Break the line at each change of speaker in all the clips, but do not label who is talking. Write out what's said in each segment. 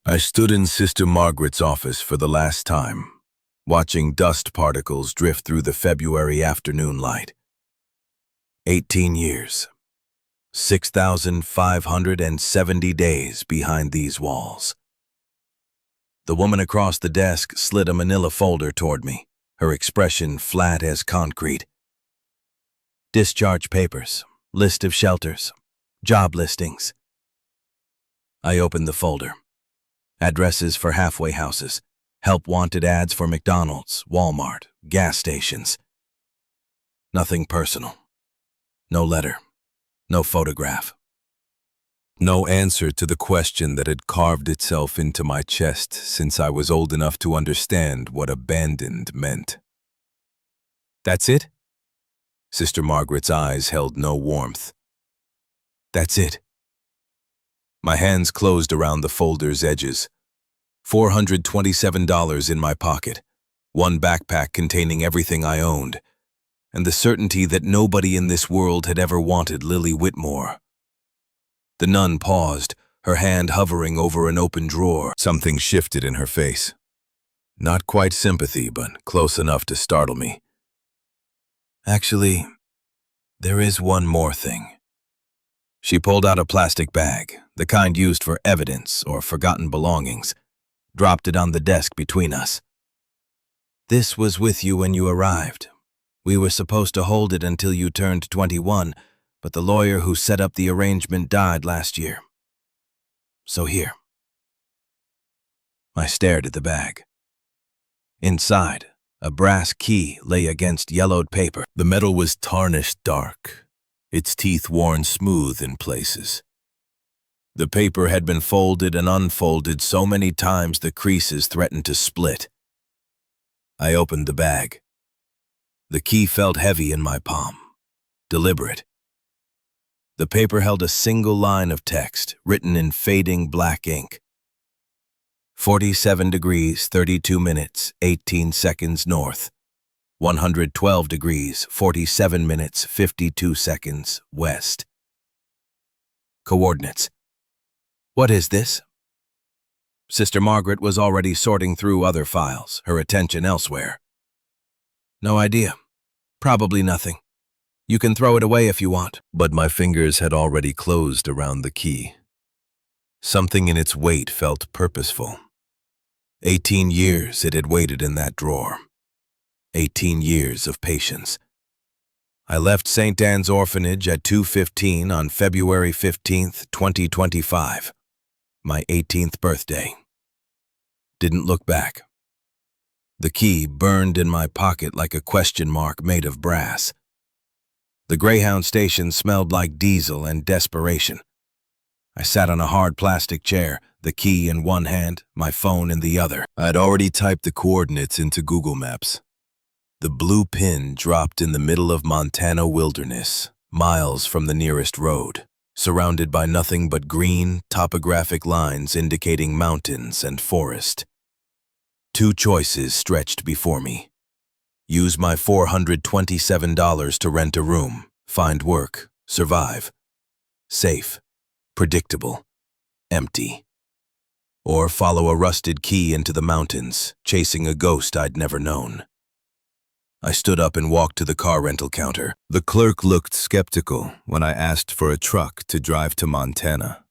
I stood in Sister Margaret's office for the last time, watching dust particles drift through the February afternoon light. 18 years, 6,570 days behind these walls. The woman across the desk slid a manila folder toward me, her expression flat as concrete. Discharge papers, list of shelters, job listings. I opened the folder. Addresses for halfway houses, help-wanted ads for McDonald's, Walmart, gas stations. Nothing personal. No letter. No photograph. No answer to the question that had carved itself into my chest since I was old enough to understand what abandoned meant. That's it? Sister Margaret's eyes held no warmth. That's it. My hands closed around the folder's edges. $427 in my pocket, one backpack containing everything I owned, and the certainty that nobody in this world had ever wanted Lily Whitmore. The nun paused, her hand hovering over an open drawer. Something shifted in her face. Not quite sympathy, but close enough to startle me. Actually, there is one more thing. She pulled out a plastic bag, the kind used for evidence or forgotten belongings, dropped it on the desk between us. This was with you when you arrived. We were supposed to hold it until you turned 21, but the lawyer who set up the arrangement died last year. So here. I stared at the bag. Inside, a brass key lay against yellowed paper. The metal was tarnished dark, its teeth worn smooth in places. The paper had been folded and unfolded so many times the creases threatened to split. I opened the bag. The key felt heavy in my palm, deliberate. The paper held a single line of text, written in fading black ink. 47 degrees, 32 minutes, 18 seconds north. 112 degrees, 47 minutes, 52 seconds west. Coordinates. What is this? Sister Margaret was already sorting through other files, her attention elsewhere. No idea. Probably nothing. You can throw it away if you want. But my fingers had already closed around the key. Something in its weight felt purposeful. 18 years it had waited in that drawer. 18 years of patience. I left St. Anne's Orphanage at 2:15 on February 15th, 2025. My 18th birthday. Didn't look back. The key burned in my pocket like a question mark made of brass. The Greyhound station smelled like diesel and desperation. I sat on a hard plastic chair, the key in one hand, my phone in the other. I had already typed the coordinates into Google Maps. The blue pin dropped in the middle of Montana wilderness, miles from the nearest road, surrounded by nothing but green, topographic lines indicating mountains and forest. Two choices stretched before me. Use my $427 to rent a room, find work, survive. Safe, predictable, empty. Or follow a rusted key into the mountains, chasing a ghost I'd never known. I stood up and walked to the car rental counter. The clerk looked skeptical when I asked for a truck to drive to Montana.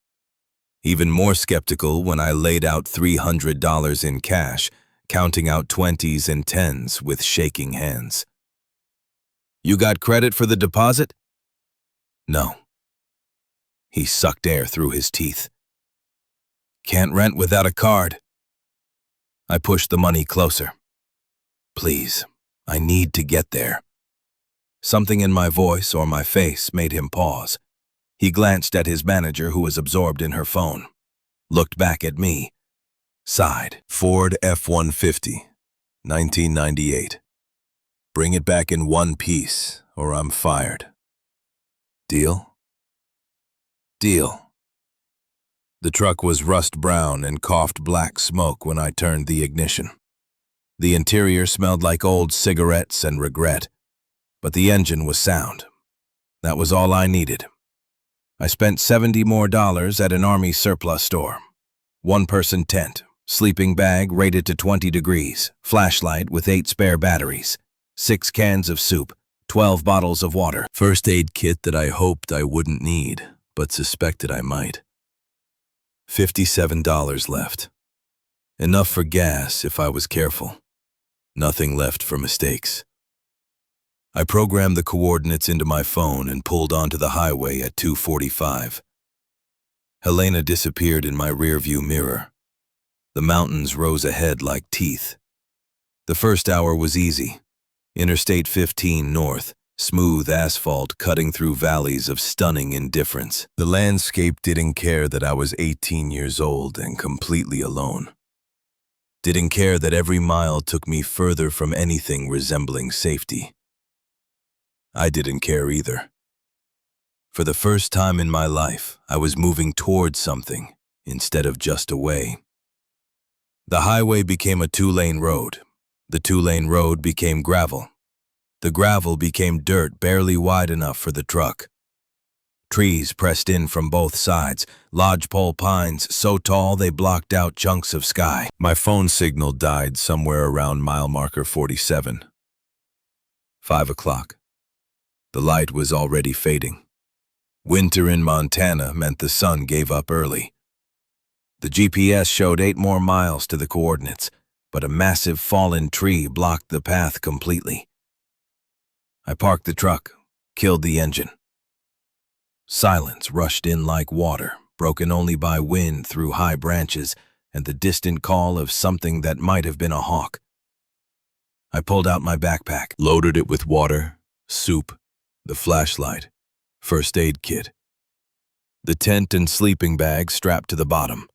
Even more skeptical when I laid out $300 in cash, counting out 20s and 10s with shaking hands. You got credit for the deposit? No. He sucked air through his teeth. Can't rent without a card. I pushed the money closer. Please, I need to get there. Something in my voice or my face made him pause. He glanced at his manager who was absorbed in her phone, looked back at me, sighed. Ford F-150, 1998. Bring it back in one piece or I'm fired. Deal? Deal. The truck was rust brown and coughed black smoke when I turned the ignition. The interior smelled like old cigarettes and regret, but the engine was sound. That was all I needed. I spent $70 more at an Army surplus store. One-person tent, sleeping bag rated to 20 degrees, flashlight with 8 spare batteries, 6 cans of soup, 12 bottles of water. First aid kit that I hoped I wouldn't need, but suspected I might. $57 left. Enough for gas if I was careful. Nothing left for mistakes. I programmed the coordinates into my phone and pulled onto the highway at 2:45. Helena disappeared in my rearview mirror. The mountains rose ahead like teeth. The first hour was easy. Interstate 15 north, smooth asphalt cutting through valleys of stunning indifference. The landscape didn't care that I was 18 years old and completely alone. Didn't care that every mile took me further from anything resembling safety. I didn't care either. For the first time in my life, I was moving towards something instead of just away. The highway became a 2-lane road. The 2-lane road became gravel. The gravel became dirt barely wide enough for the truck. Trees pressed in from both sides, lodgepole pines so tall they blocked out chunks of sky. My phone signal died somewhere around mile marker 47. 5 o'clock. The light was already fading. Winter in Montana meant the sun gave up early. The GPS showed 8 more miles to the coordinates, but a massive fallen tree blocked the path completely. I parked the truck, killed the engine. Silence rushed in like water, broken only by wind through high branches and the distant call of something that might have been a hawk. I pulled out my backpack, loaded it with water, soup, the flashlight, first aid kit. The tent and sleeping bag strapped to the bottom.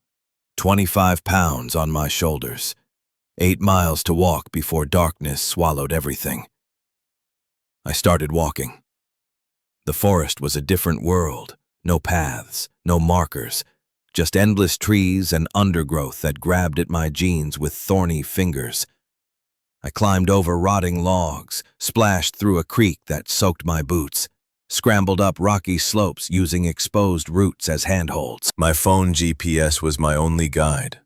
25 pounds on my shoulders. 8 miles to walk before darkness swallowed everything. I started walking. The forest was a different world. No paths, no markers, just endless trees and undergrowth that grabbed at my jeans with thorny fingers. I climbed over rotting logs, splashed through a creek that soaked my boots, scrambled up rocky slopes using exposed roots as handholds. My phone GPS was my only guide,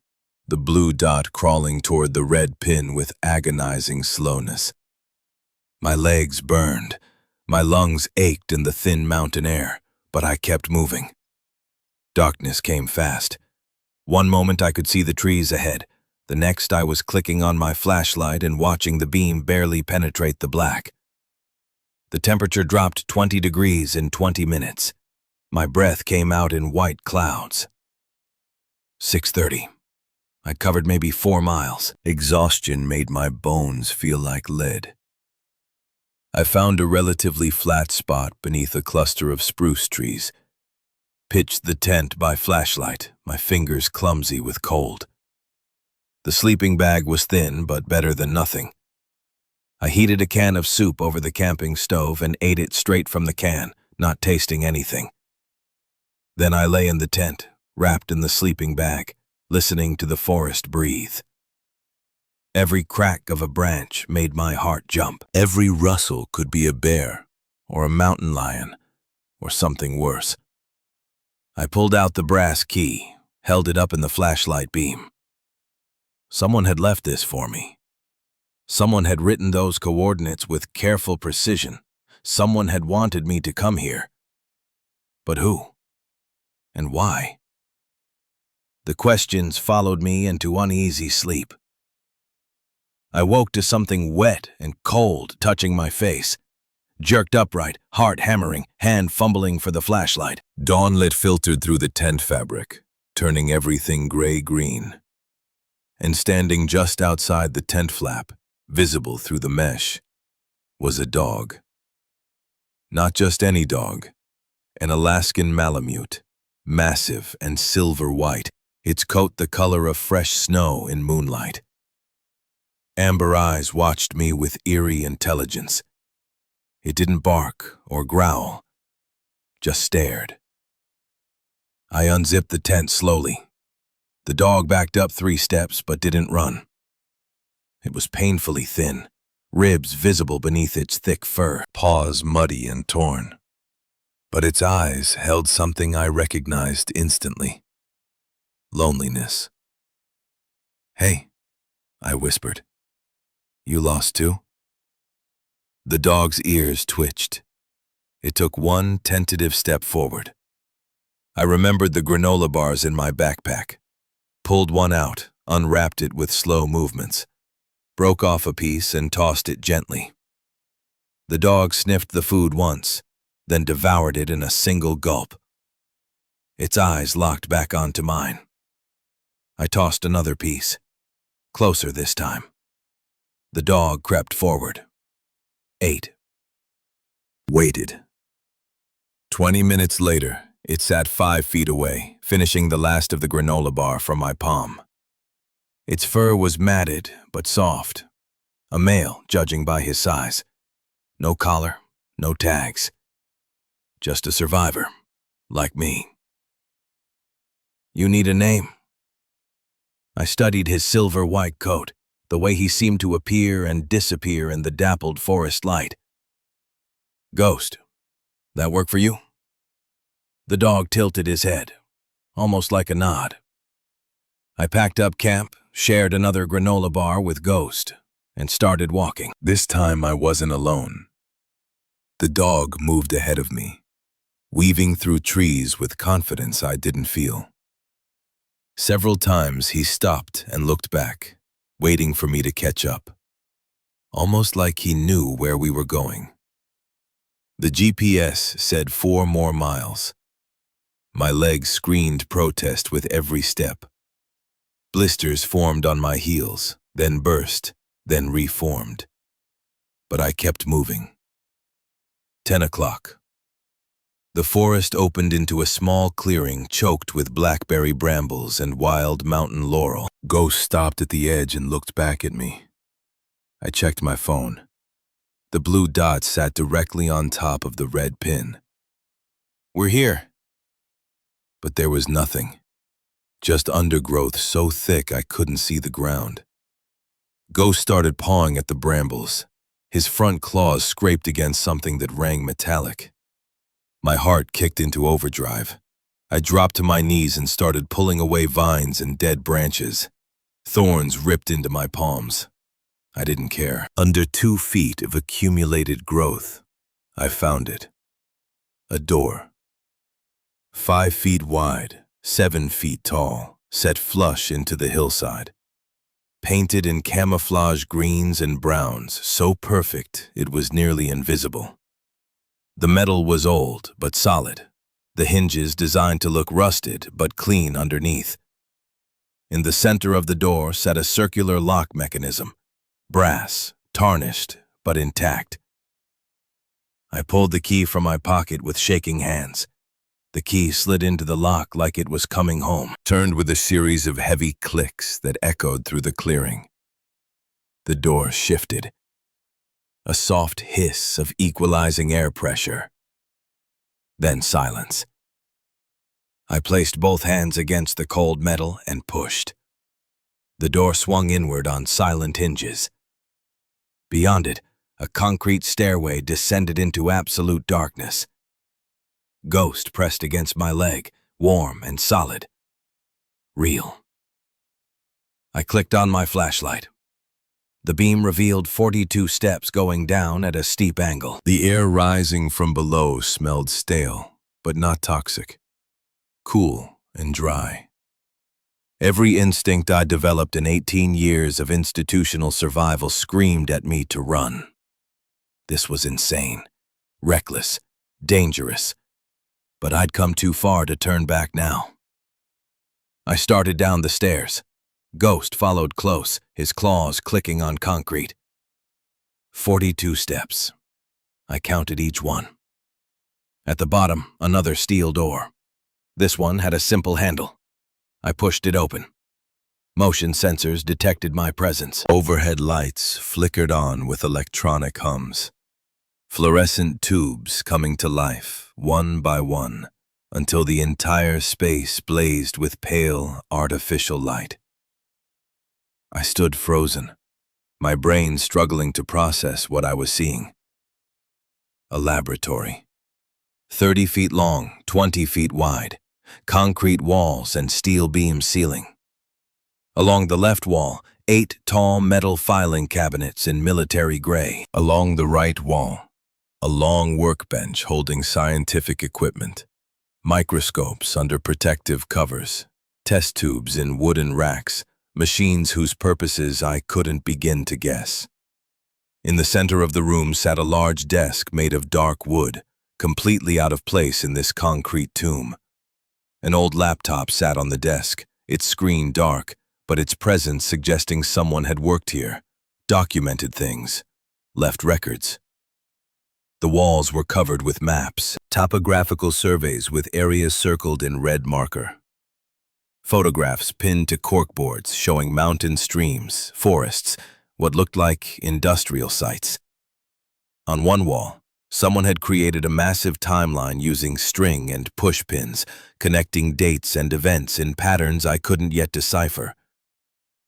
the blue dot crawling toward the red pin with agonizing slowness. My legs burned, my lungs ached in the thin mountain air, but I kept moving. Darkness came fast. One moment I could see the trees ahead. The next I was clicking on my flashlight and watching the beam barely penetrate the black. The temperature dropped 20 degrees in 20 minutes. My breath came out in white clouds. 6:30. I covered maybe 4 miles. Exhaustion made my bones feel like lead. I found a relatively flat spot beneath a cluster of spruce trees. Pitched the tent by flashlight, my fingers clumsy with cold. The sleeping bag was thin, but better than nothing. I heated a can of soup over the camping stove and ate it straight from the can, not tasting anything. Then I lay in the tent, wrapped in the sleeping bag, listening to the forest breathe. Every crack of a branch made my heart jump. Every rustle could be a bear, or a mountain lion, or something worse. I pulled out the brass key, held it up in the flashlight beam. Someone had left this for me. Someone had written those coordinates with careful precision. Someone had wanted me to come here. But who? And why? The questions followed me into uneasy sleep. I woke to something wet and cold touching my face. Jerked upright, heart hammering, hand fumbling for the flashlight. Dawnlit filtered through the tent fabric, turning everything gray-green. And standing just outside the tent flap, visible through the mesh, was a dog. Not just any dog, an Alaskan Malamute, massive and silver white, its coat the color of fresh snow in moonlight. Amber eyes watched me with eerie intelligence. It didn't bark or growl, just stared. I unzipped the tent slowly. The dog backed up 3 steps but didn't run. It was painfully thin, ribs visible beneath its thick fur, paws muddy and torn. But its eyes held something I recognized instantly. Loneliness. "Hey," I whispered. "You lost too?" The dog's ears twitched. It took one tentative step forward. I remembered the granola bars in my backpack, pulled one out, unwrapped it with slow movements, broke off a piece and tossed it gently. The dog sniffed the food once, then devoured it in a single gulp. Its eyes locked back onto mine. I tossed another piece, closer this time. The dog crept forward, ate, waited. 20 minutes later, it sat 5 feet away, finishing the last of the granola bar from my palm. Its fur was matted but soft. A male, judging by his size. No collar, no tags. Just a survivor, like me. "You need a name." I studied his silver-white coat, the way he seemed to appear and disappear in the dappled forest light. "Ghost. That work for you?" The dog tilted his head, almost like a nod. I packed up camp, shared another granola bar with Ghost, and started walking. This time I wasn't alone. The dog moved ahead of me, weaving through trees with confidence I didn't feel. Several times he stopped and looked back, waiting for me to catch up, almost like he knew where we were going. The GPS said 4 more miles. My legs screamed protest with every step. Blisters formed on my heels, then burst, then reformed. But I kept moving. 10 o'clock. The forest opened into a small clearing choked with blackberry brambles and wild mountain laurel. Ghost stopped at the edge and looked back at me. I checked my phone. The blue dot sat directly on top of the red pin. "We're here." But there was nothing. Just undergrowth so thick I couldn't see the ground. Ghost started pawing at the brambles. His front claws scraped against something that rang metallic. My heart kicked into overdrive. I dropped to my knees and started pulling away vines and dead branches. Thorns ripped into my palms. I didn't care. Under 2 feet of accumulated growth, I found it. A door. 5 feet wide, 7 feet tall, set flush into the hillside. Painted in camouflage greens and browns, so perfect it was nearly invisible. The metal was old but solid, the hinges designed to look rusted but clean underneath. In the center of the door sat a circular lock mechanism, brass, tarnished but intact. I pulled the key from my pocket with shaking hands. The key slid into the lock like it was coming home, turned with a series of heavy clicks that echoed through the clearing. The door shifted. A soft hiss of equalizing air pressure. Then silence. I placed both hands against the cold metal and pushed. The door swung inward on silent hinges. Beyond it, a concrete stairway descended into absolute darkness. Ghost pressed against my leg, warm and solid. Real. I clicked on my flashlight. The beam revealed 42 steps going down at a steep angle. The air rising from below smelled stale, but not toxic. Cool and dry. Every instinct I developed in 18 years of institutional survival screamed at me to run. This was insane, reckless, dangerous. But I'd come too far to turn back now. I started down the stairs. Ghost followed close, his claws clicking on concrete. 42 steps. I counted each one. At the bottom, another steel door. This one had a simple handle. I pushed it open. Motion sensors detected my presence. Overhead lights flickered on with electronic hums. Fluorescent tubes coming to life, one by one, until the entire space blazed with pale, artificial light. I stood frozen, my brain struggling to process what I was seeing. A laboratory. 30 feet long, 20 feet wide, concrete walls and steel beam ceiling. Along the left wall, 8 tall metal filing cabinets in military gray. Along the right wall, a long workbench holding scientific equipment, microscopes under protective covers, test tubes in wooden racks, machines whose purposes I couldn't begin to guess. In the center of the room sat a large desk made of dark wood, completely out of place in this concrete tomb. An old laptop sat on the desk, its screen dark, but its presence suggesting someone had worked here, documented things, left records. The walls were covered with maps, topographical surveys with areas circled in red marker. Photographs pinned to corkboards showing mountain streams, forests, what looked like industrial sites. On one wall, someone had created a massive timeline using string and push pins, connecting dates and events in patterns I couldn't yet decipher.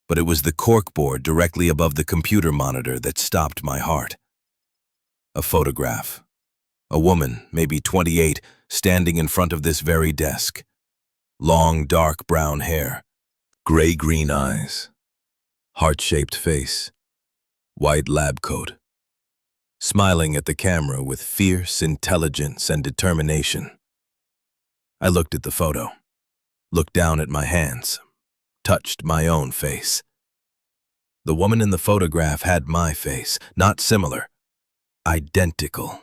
But it was the corkboard directly above the computer monitor that stopped my heart. A photograph. A woman, maybe 28, standing in front of this very desk. Long, dark brown hair, gray-green eyes, heart-shaped face, white lab coat, smiling at the camera with fierce intelligence and determination. I looked at the photo, looked down at my hands, touched my own face. The woman in the photograph had my face, not similar, identical.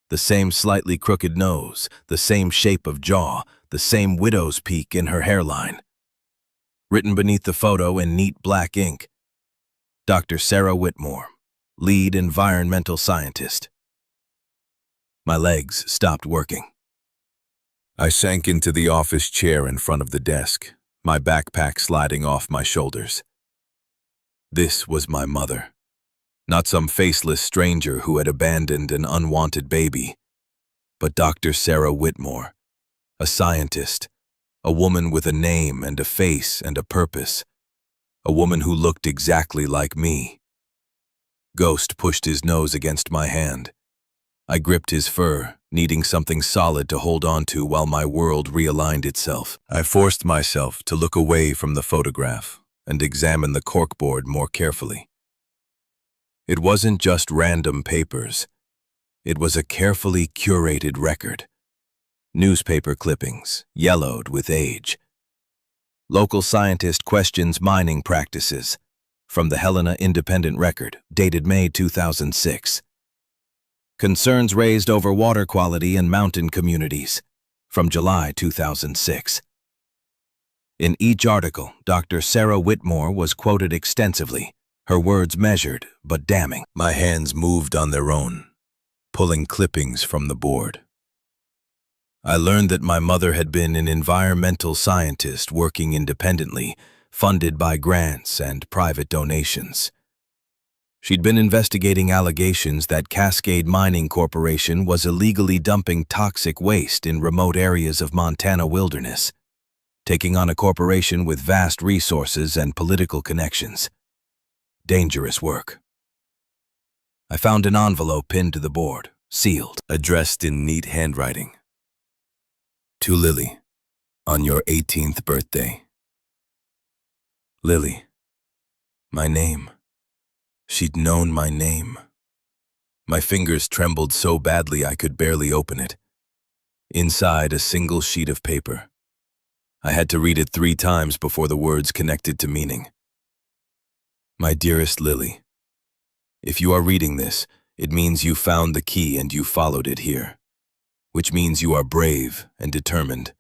The same slightly crooked nose, the same shape of jaw, the same widow's peak in her hairline. Written beneath the photo in neat black ink, Dr. Sarah Whitmore, lead environmental scientist. My legs stopped working. I sank into the office chair in front of the desk, my backpack sliding off my shoulders. This was my mother, not some faceless stranger who had abandoned an unwanted baby, but Dr. Sarah Whitmore, a scientist, a woman with a name and a face and a purpose, a woman who looked exactly like me. Ghost pushed his nose against my hand. I gripped his fur, needing something solid to hold on to while my world realigned itself. I forced myself to look away from the photograph and examine the corkboard more carefully. It wasn't just random papers. It was a carefully curated record. Newspaper clippings, yellowed with age. Local scientist questions mining practices, from the Helena Independent Record, dated May 2006. Concerns raised over water quality in mountain communities, from July 2006. In each article, Dr. Sarah Whitmore was quoted extensively, her words measured but damning. My hands moved on their own, pulling clippings from the board. I learned that my mother had been an environmental scientist working independently, funded by grants and private donations. She'd been investigating allegations that Cascade Mining Corporation was illegally dumping toxic waste in remote areas of Montana wilderness, taking on a corporation with vast resources and political connections. Dangerous work. I found an envelope pinned to the board, sealed, addressed in neat handwriting. To Lily, on your 18th birthday. Lily. My name. She'd known my name. My fingers trembled so badly I could barely open it. Inside, a single sheet of paper. I had to read it 3 times before the words connected to meaning. My dearest Lily, if you are reading this, it means you found the key and you followed it here, which means you are brave and determined,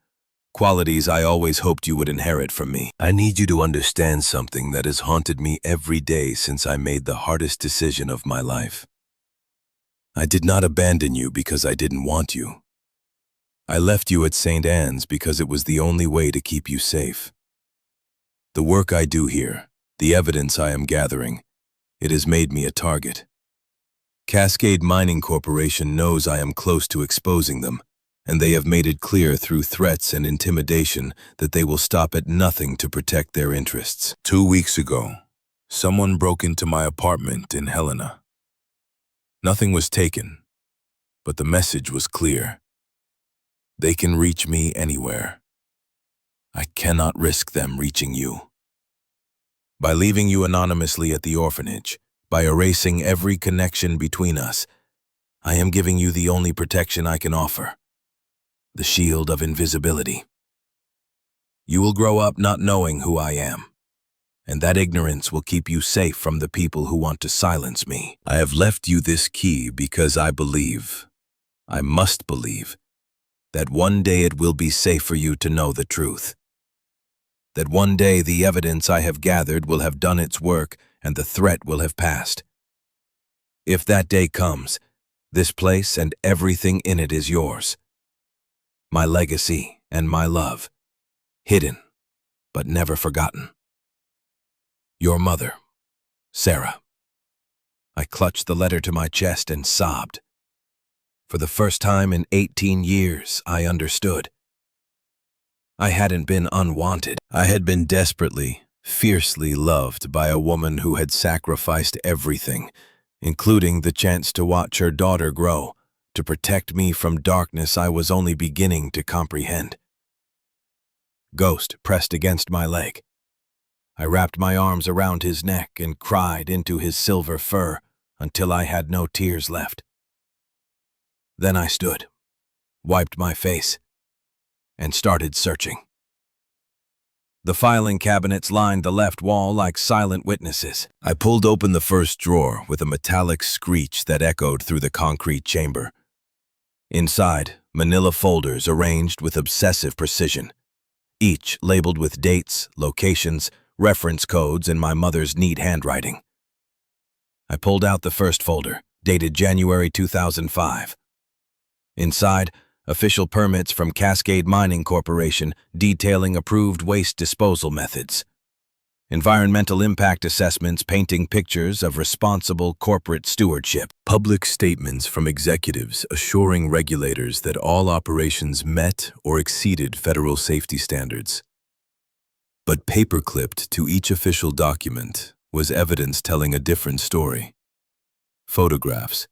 qualities I always hoped you would inherit from me. I need you to understand something that has haunted me every day since I made the hardest decision of my life. I did not abandon you because I didn't want you. I left you at St. Anne's because it was the only way to keep you safe. The work I do here, the evidence I am gathering, it has made me a target. Cascade Mining Corporation knows I am close to exposing them, and they have made it clear through threats and intimidation that they will stop at nothing to protect their interests. 2 weeks ago, someone broke into my apartment in Helena. Nothing was taken, but the message was clear. They can reach me anywhere. I cannot risk them reaching you. By leaving you anonymously at the orphanage, by erasing every connection between us, I am giving you the only protection I can offer, the shield of invisibility. You will grow up not knowing who I am, and that ignorance will keep you safe from the people who want to silence me. I have left you this key because I must believe, that one day it will be safe for you to know the truth. That one day the evidence I have gathered will have done its work and the threat will have passed. If that day comes, this place and everything in it is yours. My legacy and my love, hidden but never forgotten. Your mother, Sarah. I clutched the letter to my chest and sobbed. For the first time in 18 years, I understood. I hadn't been unwanted. I had been desperately, fiercely loved by a woman who had sacrificed everything, including the chance to watch her daughter grow, to protect me from darkness I was only beginning to comprehend. Ghost pressed against my leg. I wrapped my arms around his neck and cried into his silver fur until I had no tears left. Then I stood, wiped my face, and started searching. The filing cabinets lined the left wall like silent witnesses. I pulled open the first drawer with a metallic screech that echoed through the concrete chamber. Inside, manila folders arranged with obsessive precision, each labeled with dates, locations, reference codes in my mother's neat handwriting. I pulled out the first folder, dated January 2005. Inside, official permits from Cascade Mining Corporation detailing approved waste disposal methods. Environmental impact assessments painting pictures of responsible corporate stewardship. Public statements from executives assuring regulators that all operations met or exceeded federal safety standards. But paper-clipped to each official document was evidence telling a different story. Photographs,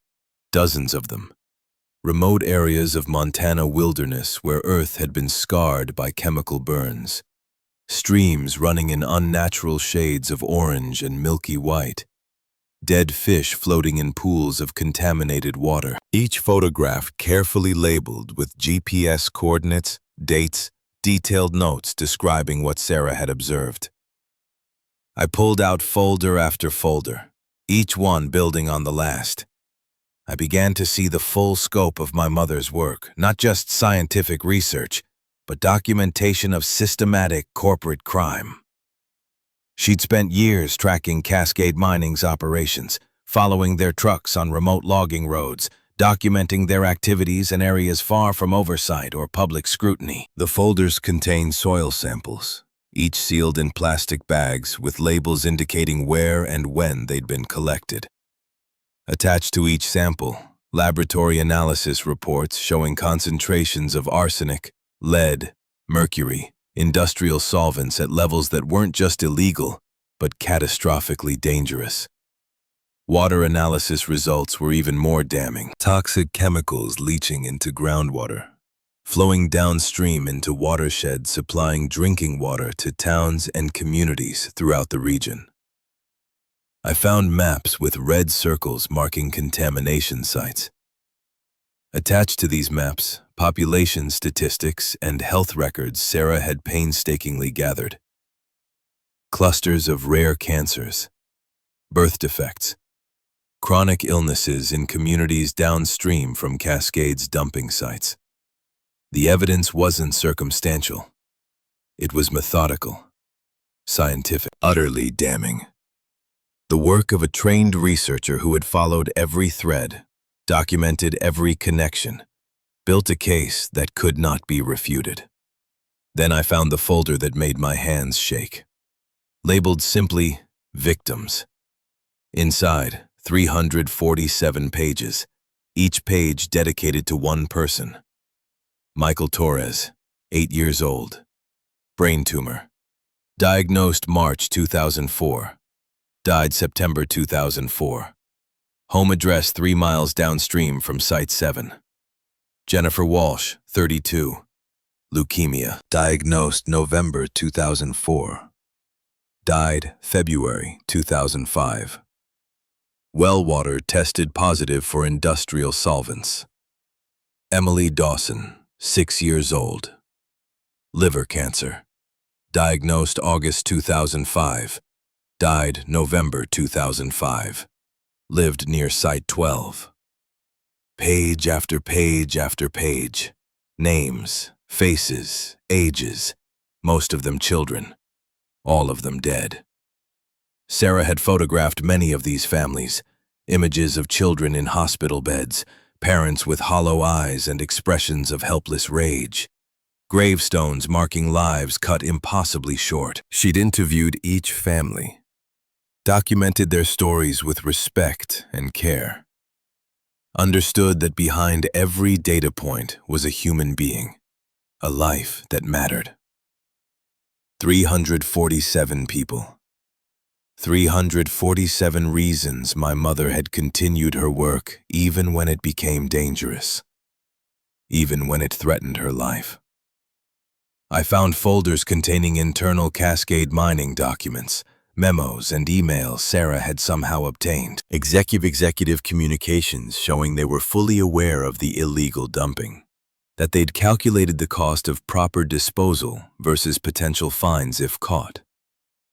dozens of them. Remote areas of Montana wilderness where Earth had been scarred by chemical burns. Streams running in unnatural shades of orange and milky white. Dead fish floating in pools of contaminated water. Each photograph carefully labeled with GPS coordinates, dates, detailed notes describing what Sarah had observed. I pulled out folder after folder, each one building on the last. I began to see the full scope of my mother's work, not just scientific research, but documentation of systematic corporate crime. She'd spent years tracking Cascade Mining's operations, following their trucks on remote logging roads, documenting their activities in areas far from oversight or public scrutiny. The folders contained soil samples, each sealed in plastic bags with labels indicating where and when they'd been collected. Attached to each sample, laboratory analysis reports showing concentrations of arsenic, lead, mercury, industrial solvents at levels that weren't just illegal, but catastrophically dangerous. Water analysis results were even more damning. Toxic chemicals leaching into groundwater, flowing downstream into watersheds supplying drinking water to towns and communities throughout the region. I found maps with red circles marking contamination sites. Attached to these maps, population statistics and health records Sarah had painstakingly gathered. Clusters of rare cancers, birth defects, chronic illnesses in communities downstream from Cascade's dumping sites. The evidence wasn't circumstantial. It was methodical, scientific, utterly damning. The work of a trained researcher who had followed every thread, documented every connection, built a case that could not be refuted. Then I found the folder that made my hands shake. Labeled simply, Victims. Inside, 347 pages, each page dedicated to one person. Michael Torres, 8 years old. Brain tumor. Diagnosed March 2004. Died September 2004. Home address 3 miles downstream from Site 7. Jennifer Walsh, 32. Leukemia. Diagnosed November 2004. Died February 2005. Well water tested positive for industrial solvents. Emily Dawson, 6 years old. Liver cancer. Diagnosed August 2005. Died November 2005. Lived near Site 12. Page after page after page. Names, faces, ages, most of them children, all of them dead. Sarah had photographed many of these families, images of children in hospital beds, parents with hollow eyes and expressions of helpless rage. Gravestones marking lives cut impossibly short. She'd interviewed each family, documented their stories with respect and care. Understood that behind every data point was a human being, a life that mattered. 347 people. 347 reasons my mother had continued her work even when it became dangerous, even when it threatened her life. I found folders containing internal Cascade mining documents, memos and emails Sarah had somehow obtained. Executive communications showing they were fully aware of the illegal dumping, that they'd calculated the cost of proper disposal versus potential fines if caught,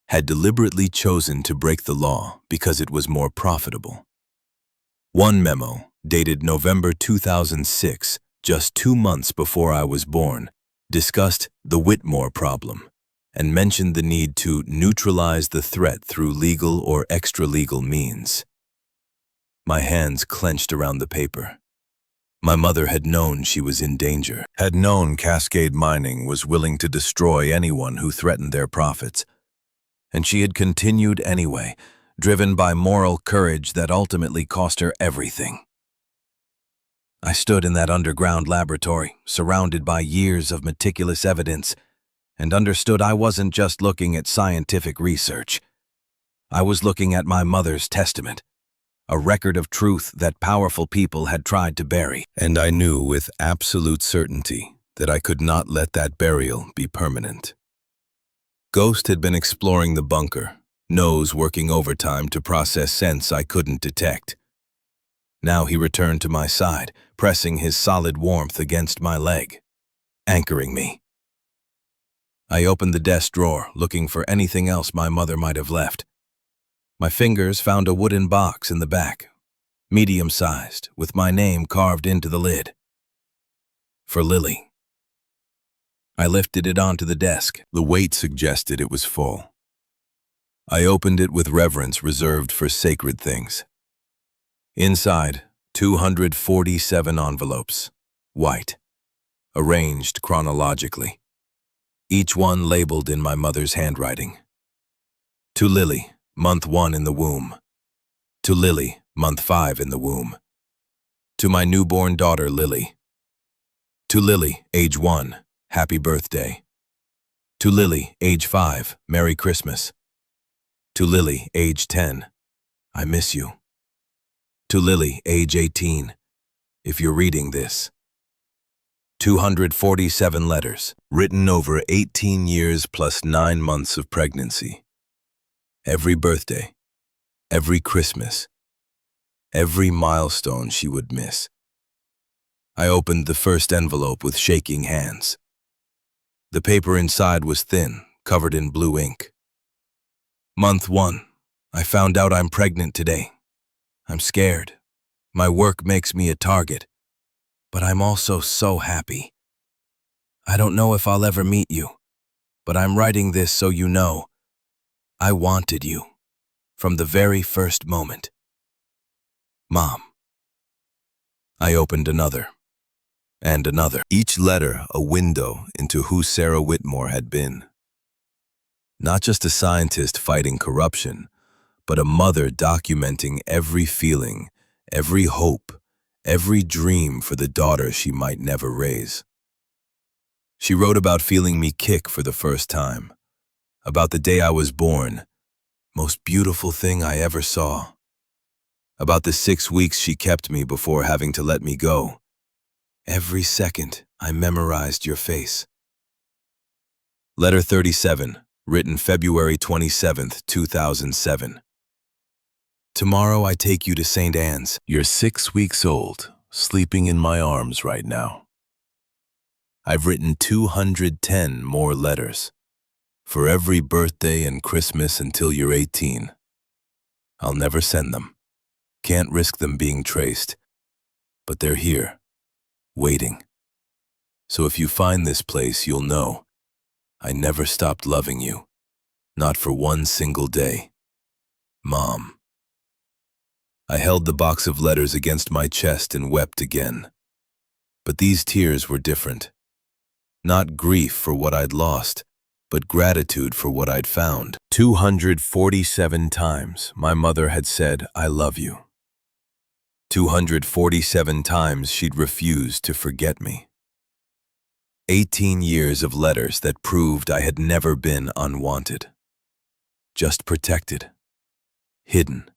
had deliberately chosen to break the law because it was more profitable. One memo, dated November 2006, just 2 months before I was born, discussed the Whitmore problem and mentioned the need to neutralize the threat through legal or extra-legal means. My hands clenched around the paper. My mother had known she was in danger, had known Cascade Mining was willing to destroy anyone who threatened their profits, and she had continued anyway, driven by moral courage that ultimately cost her everything. I stood in that underground laboratory, surrounded by years of meticulous evidence, and understood I wasn't just looking at scientific research. I was looking at my mother's testament, a record of truth that powerful people had tried to bury. And I knew with absolute certainty that I could not let that burial be permanent. Ghost had been exploring the bunker, nose working overtime to process scents I couldn't detect. Now he returned to my side, pressing his solid warmth against my leg, anchoring me. I opened the desk drawer, looking for anything else my mother might have left. My fingers found a wooden box in the back, medium-sized, with my name carved into the lid. For Lily. I lifted it onto the desk. The weight suggested it was full. I opened it with reverence reserved for sacred things. Inside, 247 envelopes, white, arranged chronologically, each one labeled in my mother's handwriting. To Lily, month 1 in the womb. To Lily, month 5 in the womb. To my newborn daughter, Lily. To Lily, age 1, happy birthday. To Lily, age 5, Merry Christmas. To Lily, age 10, I miss you. To Lily, age 18, if you're reading this. 247 letters, written over 18 years plus 9 months of pregnancy. Every birthday, every Christmas, every milestone she would miss. I opened the first envelope with shaking hands. The paper inside was thin, covered in blue ink. Month 1, I found out I'm pregnant today. I'm scared. My work makes me a target. But I'm also so happy. I don't know if I'll ever meet you, but I'm writing this so you know. I wanted you, from the very first moment. Mom. I opened another, and another. Each letter a window into who Sarah Whitmore had been. Not just a scientist fighting corruption, but a mother documenting every feeling, every hope, every dream for the daughter she might never raise. She wrote about feeling me kick for the first time, about the day I was born, most beautiful thing I ever saw, about the 6 weeks she kept me before having to let me go. Every second I memorized your face. Letter 37, written February 27th, 2007. Tomorrow I take you to St. Anne's. You're 6 weeks old, sleeping in my arms right now. I've written 210 more letters. For every birthday and Christmas until you're 18. I'll never send them. Can't risk them being traced. But they're here, waiting. So if you find this place, you'll know I never stopped loving you. Not for one single day. Mom. I held the box of letters against my chest and wept again. But these tears were different. Not grief for what I'd lost, but gratitude for what I'd found. 247 times my mother had said, "I love you." 247 times she'd refused to forget me. 18 years of letters that proved I had never been unwanted. Just protected. Hidden.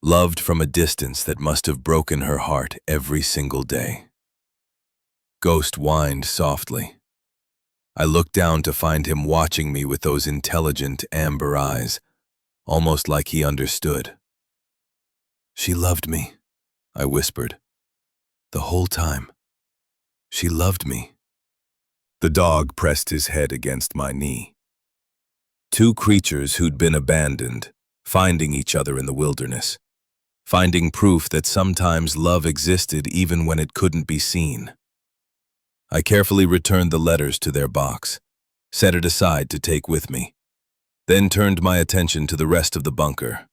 Loved from a distance that must have broken her heart every single day. Ghost whined softly. I looked down to find him watching me with those intelligent amber eyes, almost like he understood. She loved me, I whispered. The whole time. She loved me. The dog pressed his head against my knee. Two creatures who'd been abandoned, finding each other in the wilderness. Finding proof that sometimes love existed even when it couldn't be seen. I carefully returned the letters to their box, set it aside to take with me, then turned my attention to the rest of the bunker.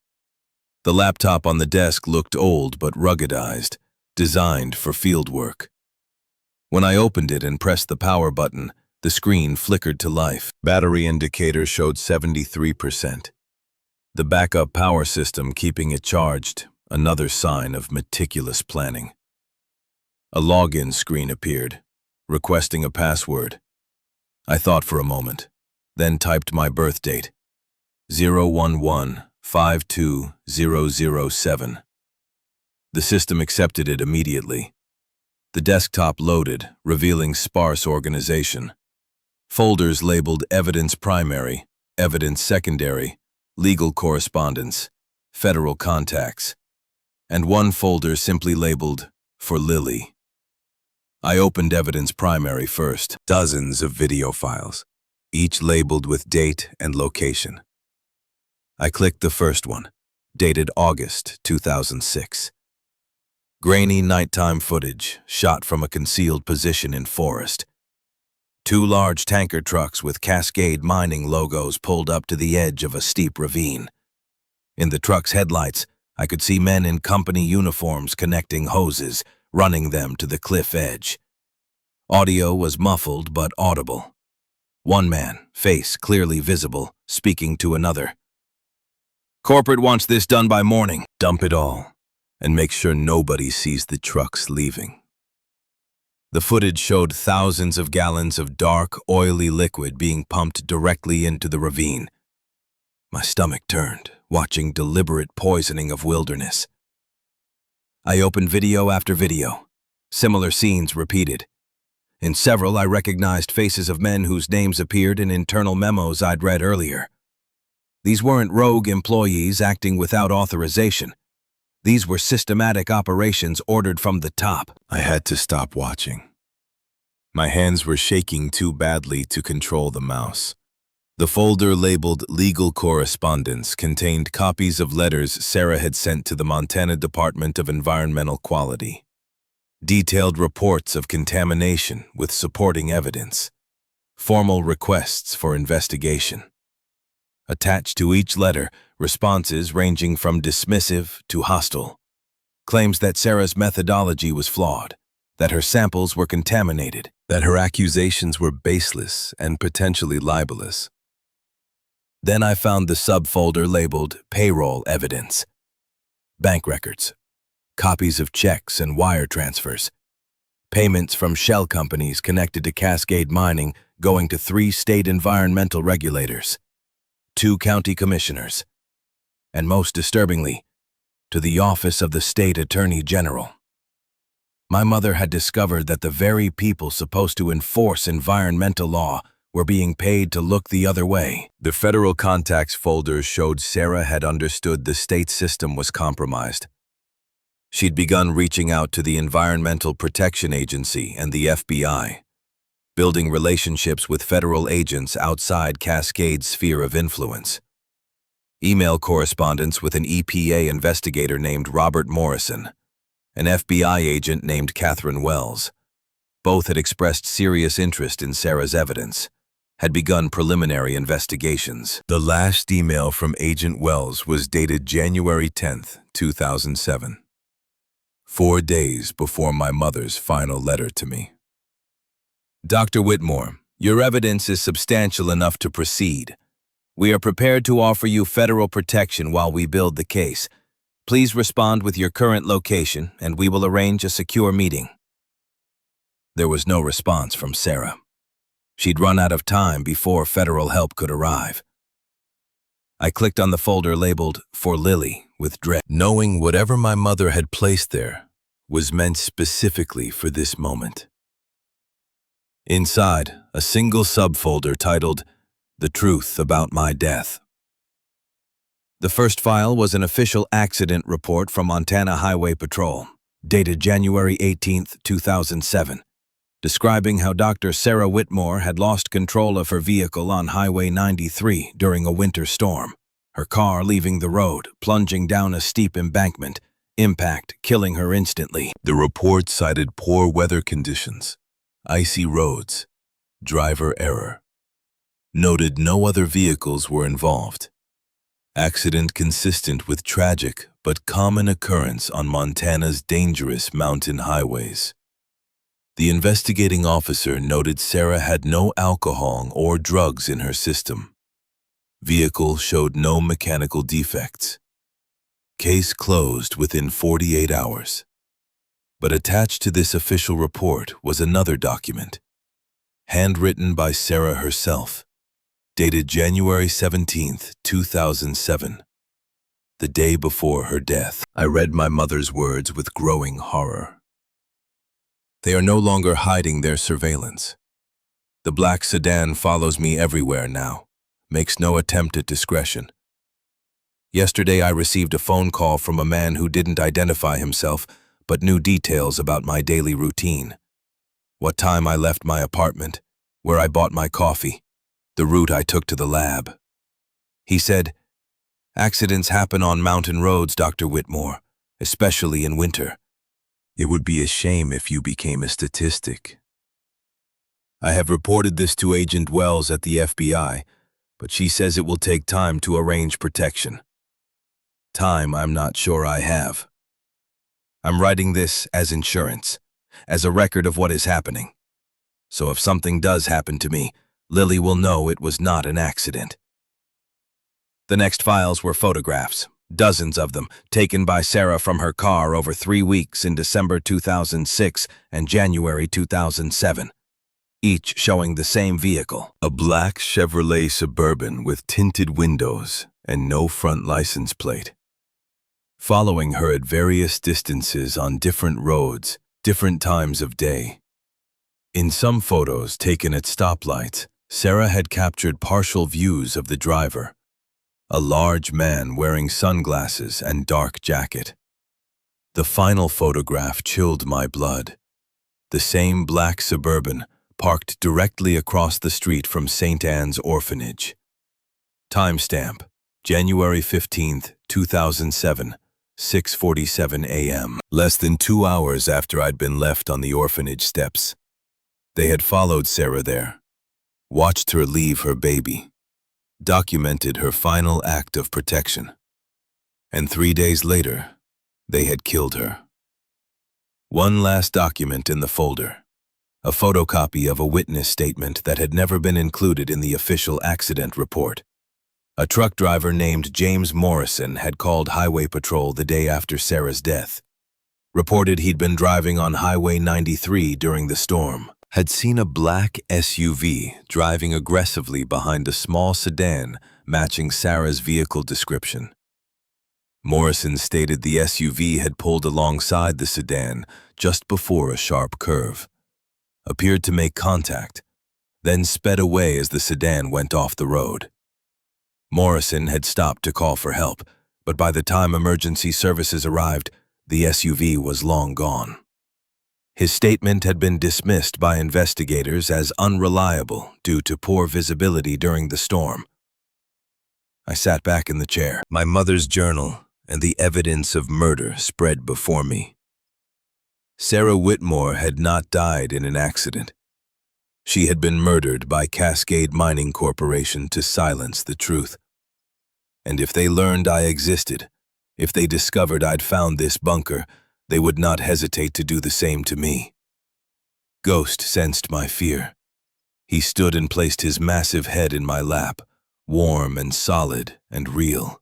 The laptop on the desk looked old but ruggedized, designed for field work. When I opened it and pressed the power button, the screen flickered to life. Battery indicator showed 73%. The backup power system keeping it charged, another sign of meticulous planning. A login screen appeared, requesting a password. I thought for a moment, then typed my birth date, 011-52007. The system accepted it immediately. The desktop loaded, revealing sparse organization. Folders labeled Evidence Primary, Evidence Secondary, Legal Correspondence, Federal Contacts, and one folder simply labeled For Lily. I opened Evidence Primary first. Dozens of video files, each labeled with date and location. I clicked the first one, dated August 2006. Grainy nighttime footage, shot from a concealed position in forest. Two large tanker trucks with Cascade Mining logos pulled up to the edge of a steep ravine. In the truck's headlights, I could see men in company uniforms connecting hoses, running them to the cliff edge. Audio was muffled but audible. One man, face clearly visible, speaking to another. "Corporate wants this done by morning. Dump it all, and make sure nobody sees the trucks leaving." The footage showed thousands of gallons of dark, oily liquid being pumped directly into the ravine. My stomach turned, watching deliberate poisoning of wilderness. I opened video after video. Similar scenes repeated. In several, I recognized faces of men whose names appeared in internal memos I'd read earlier. These weren't rogue employees acting without authorization. These were systematic operations ordered from the top. I had to stop watching. My hands were shaking too badly to control the mouse. The folder labeled Legal Correspondence contained copies of letters Sarah had sent to the Montana Department of Environmental Quality. Detailed reports of contamination with supporting evidence. Formal requests for investigation. Attached to each letter, responses ranging from dismissive to hostile. Claims that Sarah's methodology was flawed, that her samples were contaminated, that her accusations were baseless and potentially libelous. Then I found the subfolder labeled Payroll Evidence. Bank records, copies of checks and wire transfers, payments from shell companies connected to Cascade Mining going to 3 state environmental regulators, 2 county commissioners, and most disturbingly, to the Office of the State Attorney General. My mother had discovered that the very people supposed to enforce environmental law were being paid to look the other way. The federal contacts folder showed Sarah had understood the state system was compromised. She'd begun reaching out to the Environmental Protection Agency and the FBI, building relationships with federal agents outside Cascade's sphere of influence. Email correspondence with an EPA investigator named Robert Morrison, an FBI agent named Catherine Wells. Both had expressed serious interest in Sarah's evidence, had begun preliminary investigations. The last email from Agent Wells was dated January 10, 2007, 4 days before my mother's final letter to me. Dr. Whitmore, your evidence is substantial enough to proceed. We are prepared to offer you federal protection while we build the case. Please respond with your current location, and we will arrange a secure meeting. There was no response from Sarah. She'd run out of time before federal help could arrive. I clicked on the folder labeled "For Lily" with dread, knowing whatever my mother had placed there was meant specifically for this moment. Inside, a single subfolder titled "The Truth About My Death." The first file was an official accident report from Montana Highway Patrol, dated January 18, 2007, describing how Dr. Sarah Whitmore had lost control of her vehicle on Highway 93 during a winter storm, her car leaving the road, plunging down a steep embankment, impact killing her instantly. The report cited poor weather conditions, icy roads, driver error. Noted no other vehicles were involved. Accident consistent with tragic but common occurrence on Montana's dangerous mountain highways. The investigating officer noted Sarah had no alcohol or drugs in her system. Vehicle showed no mechanical defects. Case closed within 48 hours. But attached to this official report was another document, handwritten by Sarah herself, dated January 17, 2007, the day before her death. I read my mother's words with growing horror. They are no longer hiding their surveillance. The black sedan follows me everywhere now, makes no attempt at discretion. Yesterday I received a phone call from a man who didn't identify himself but knew details about my daily routine. What time I left my apartment, where I bought my coffee, the route I took to the lab. He said, "Accidents happen on mountain roads, Dr. Whitmore, especially in winter. It would be a shame if you became a statistic. I have reported this to Agent Wells at the FBI, but she says it will take time to arrange protection. Time I'm not sure I have. I'm writing this as insurance, as a record of what is happening. So if something does happen to me, Lily will know it was not an accident." The next files were photographs, dozens of them, taken by Sarah from her car over 3 weeks in December 2006 and January 2007, each showing the same vehicle. A black Chevrolet Suburban with tinted windows and no front license plate. Following her at various distances on different roads, different times of day. In some photos taken at stoplights, Sarah had captured partial views of the driver, a large man wearing sunglasses and dark jacket. The final photograph chilled my blood. The same black Suburban parked directly across the street from St. Anne's Orphanage. Timestamp, January 15, 2007, 6:47 a.m. Less than 2 hours after I'd been left on the orphanage steps. They had followed Sarah there, watched her leave her baby, documented her final act of protection. And 3 days later, they had killed her. One last document in the folder, a photocopy of a witness statement that had never been included in the official accident report. A truck driver named James Morrison had called Highway Patrol the day after Sarah's death. Reported he'd been driving on Highway 93 during the storm. Had seen a black SUV driving aggressively behind a small sedan matching Sarah's vehicle description. Morrison stated the SUV had pulled alongside the sedan just before a sharp curve. Appeared to make contact, then sped away as the sedan went off the road. Morrison had stopped to call for help, but by the time emergency services arrived, the SUV was long gone. His statement had been dismissed by investigators as unreliable due to poor visibility during the storm. I sat back in the chair, my mother's journal and the evidence of murder spread before me. Sarah Whitmore had not died in an accident. She had been murdered by Cascade Mining Corporation to silence the truth. And if they learned I existed, if they discovered I'd found this bunker, they would not hesitate to do the same to me. Ghost sensed my fear. He stood and placed his massive head in my lap, warm and solid and real.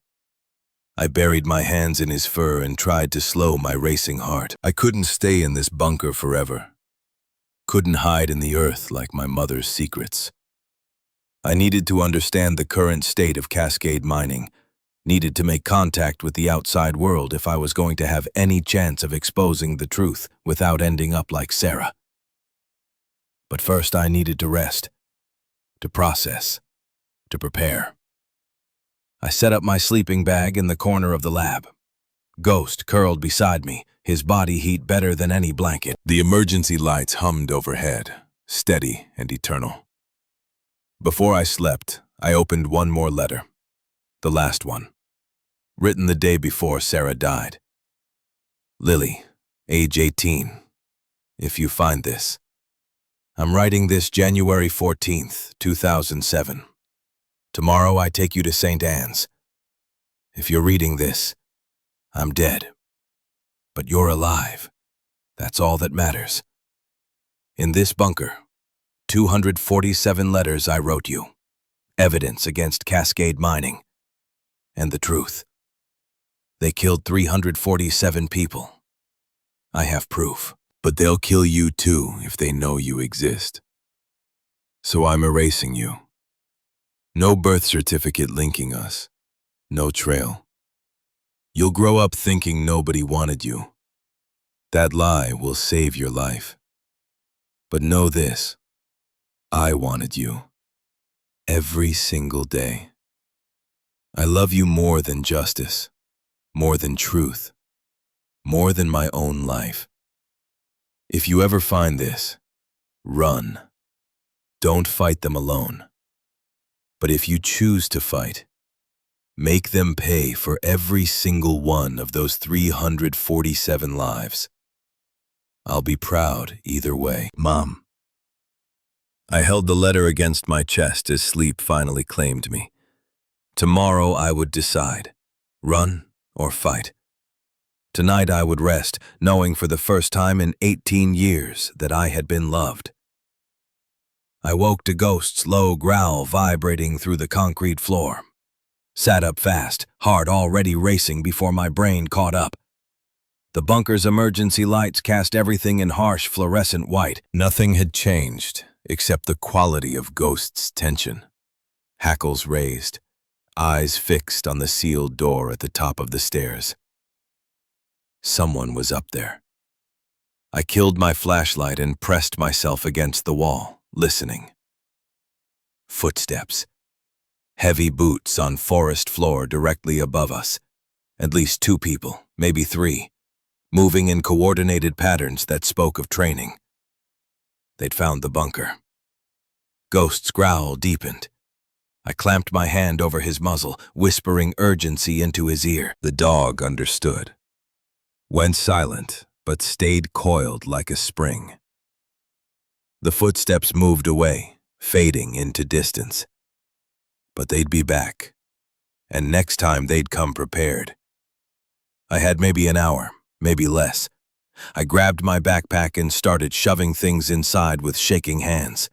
I buried my hands in his fur and tried to slow my racing heart. I couldn't stay in this bunker forever. Couldn't hide in the earth like my mother's secrets. I needed to understand the current state of Cascade Mining, needed to make contact with the outside world if I was going to have any chance of exposing the truth without ending up like Sarah. But first I needed to rest, to process, to prepare. I set up my sleeping bag in the corner of the lab. Ghost curled beside me, his body heat better than any blanket. The emergency lights hummed overhead, steady and eternal. Before I slept, I opened one more letter, the last one, written the day before Sarah died. Lily, age 18, if you find this. I'm writing this January 14th, 2007. Tomorrow I take you to St. Anne's. If you're reading this, I'm dead. But you're alive. That's all that matters. In this bunker, 247 letters I wrote you. Evidence against Cascade Mining. And the truth. They killed 347 people. I have proof. But they'll kill you too if they know you exist. So I'm erasing you. No birth certificate linking us. No trail. You'll grow up thinking nobody wanted you. That lie will save your life. But know this. I wanted you. Every single day. I love you more than justice. More than truth. More than my own life. If you ever find this, run. Don't fight them alone. But if you choose to fight, make them pay for every single one of those 347 lives. I'll be proud either way. Mom. I held the letter against my chest as sleep finally claimed me. Tomorrow I would decide, run or fight. Tonight I would rest, knowing for the first time in 18 years that I had been loved. I woke to Ghost's low growl vibrating through the concrete floor. Sat up fast, heart already racing before my brain caught up. The bunker's emergency lights cast everything in harsh fluorescent white. Nothing had changed except the quality of Ghost's tension. Hackles raised, eyes fixed on the sealed door at the top of the stairs. Someone was up there. I killed my flashlight and pressed myself against the wall, listening. Footsteps. Heavy boots on forest floor directly above us. At least 2 people, maybe 3, moving in coordinated patterns that spoke of training. They'd found the bunker. Ghost's growl deepened. I clamped my hand over his muzzle, whispering urgency into his ear. The dog understood. Went silent, but stayed coiled like a spring. The footsteps moved away, fading into distance. But they'd be back, and next time they'd come prepared. I had maybe an hour, maybe less. I grabbed my backpack and started shoving things inside with shaking hands.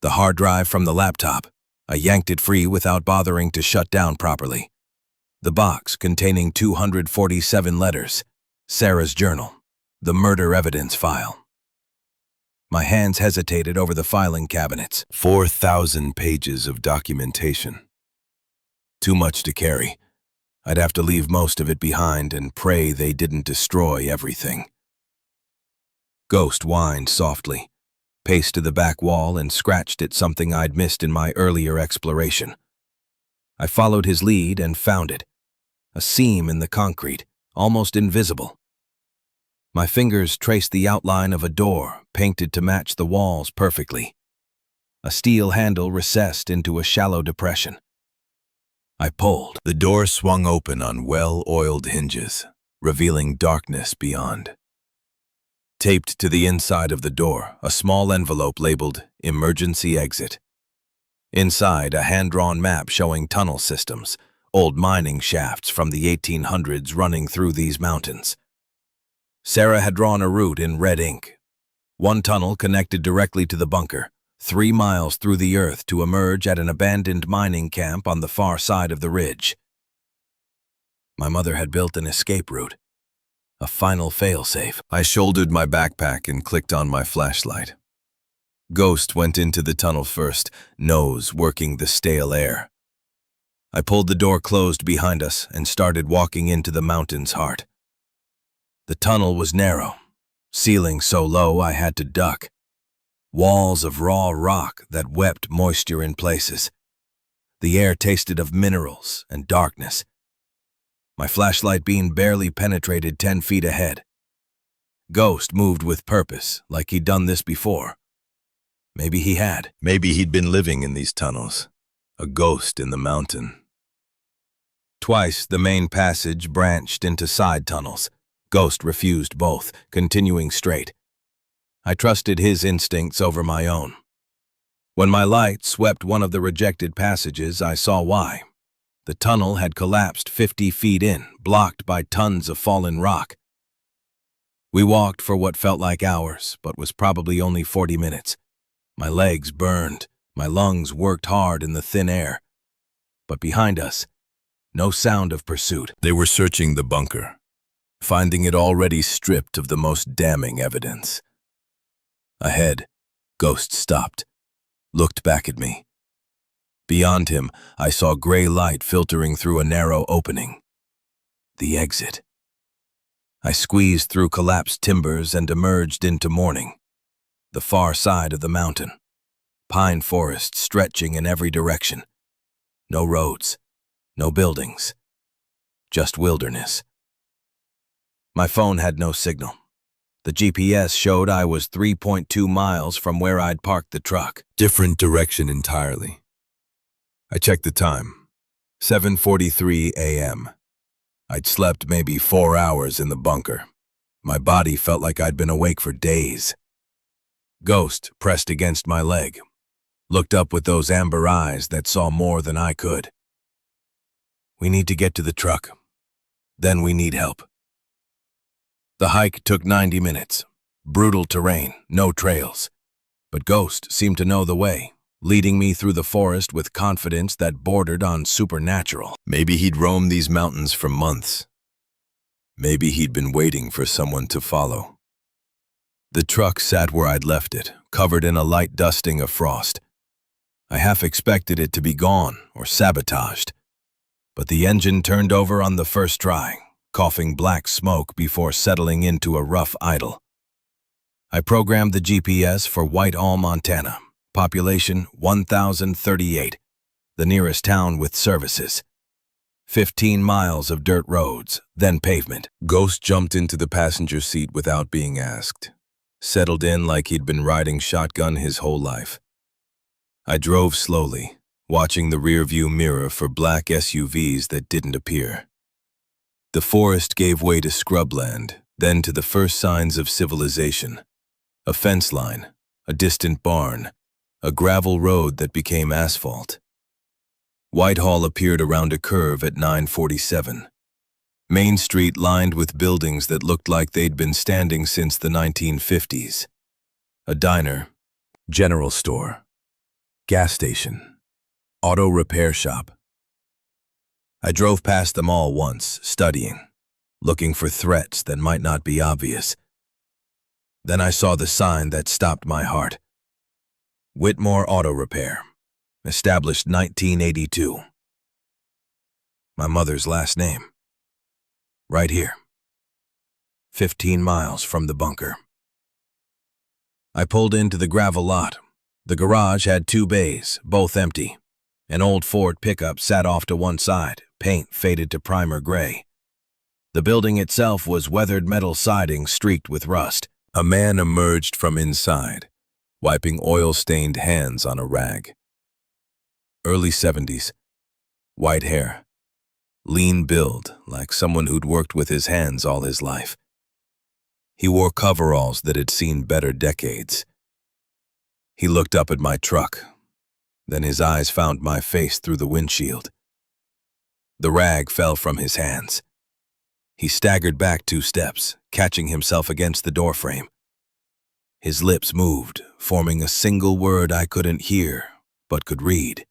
The hard drive from the laptop, I yanked it free without bothering to shut down properly. The box containing 247 letters. Sarah's journal, the murder evidence file. My hands hesitated over the filing cabinets. 4,000 pages of documentation. Too much to carry. I'd have to leave most of it behind and pray they didn't destroy everything. Ghost whined softly. paced to the back wall and scratched at something I'd missed in my earlier exploration. I followed his lead and found it, a seam in the concrete, almost invisible. My fingers traced the outline of a door painted to match the walls perfectly. A steel handle recessed into a shallow depression. I pulled. The door swung open on well-oiled hinges, revealing darkness beyond. Taped to the inside of the door, a small envelope labeled Emergency Exit. Inside, a hand-drawn map showing tunnel systems, old mining shafts from the 1800s running through these mountains. Sarah had drawn a route in red ink. One tunnel connected directly to the bunker, 3 miles through the earth to emerge at an abandoned mining camp on the far side of the ridge. My mother had built an escape route, a final failsafe. I shouldered my backpack and clicked on my flashlight. Ghost went into the tunnel first, nose working the stale air. I pulled the door closed behind us and started walking into the mountain's heart. The tunnel was narrow, ceiling so low I had to duck. Walls of raw rock that wept moisture in places. The air tasted of minerals and darkness. My flashlight beam barely penetrated 10 feet ahead. Ghost moved with purpose, like he'd done this before. Maybe he had. Maybe he'd been living in these tunnels, a ghost in the mountain. Twice the main passage branched into side tunnels. Ghost refused both, continuing straight. I trusted his instincts over my own. When my light swept one of the rejected passages, I saw why. The tunnel had collapsed 50 feet in, blocked by tons of fallen rock. We walked for what felt like hours, but was probably only 40 minutes. My legs burned, my lungs worked hard in the thin air. But behind us, no sound of pursuit. They were searching the bunker, finding it already stripped of the most damning evidence. Ahead, Ghost stopped, looked back at me. Beyond him, I saw gray light filtering through a narrow opening. The exit. I squeezed through collapsed timbers and emerged into morning. The far side of the mountain. Pine forest stretching in every direction. No roads, no buildings, just wilderness. My phone had no signal. The GPS showed I was 3.2 miles from where I'd parked the truck. Different direction entirely. I checked the time. 7:43 a.m. I'd slept maybe 4 hours in the bunker. My body felt like I'd been awake for days. Ghost pressed against my leg, looked up with those amber eyes that saw more than I could. We need to get to the truck. Then we need help. The hike took 90 minutes. Brutal terrain, no trails. But Ghost seemed to know the way, leading me through the forest with confidence that bordered on supernatural. Maybe he'd roamed these mountains for months. Maybe he'd been waiting for someone to follow. The truck sat where I'd left it, covered in a light dusting of frost. I half expected it to be gone or sabotaged. But the engine turned over on the first try, coughing black smoke before settling into a rough idle. I programmed the GPS for Whitehall, Montana, population 1,038, the nearest town with services. 15 miles of dirt roads, then pavement. Ghost jumped into the passenger seat without being asked, settled in like he'd been riding shotgun his whole life. I drove slowly, watching the rearview mirror for black SUVs that didn't appear. The forest gave way to scrubland, then to the first signs of civilization. A fence line, a distant barn, a gravel road that became asphalt. Whitehall appeared around a curve at 9:47. Main Street lined with buildings that looked like they'd been standing since the 1950s. A diner, general store, gas station, auto repair shop. I drove past them all once, studying, looking for threats that might not be obvious. Then I saw the sign that stopped my heart. Whitmore Auto Repair, established 1982. My mother's last name. Right here. 15 miles from the bunker. I pulled into the gravel lot. The garage had 2 bays, both empty. An old Ford pickup sat off to one side, paint faded to primer gray. The building itself was weathered metal siding streaked with rust. A man emerged from inside, wiping oil-stained hands on a rag. Early 70s, white hair, lean build, like someone who'd worked with his hands all his life. He wore coveralls that had seen better decades. He looked up at my truck. Then his eyes found my face through the windshield. The rag fell from his hands. He staggered back 2 steps, catching himself against the doorframe. His lips moved, forming a single word I couldn't hear, but could read.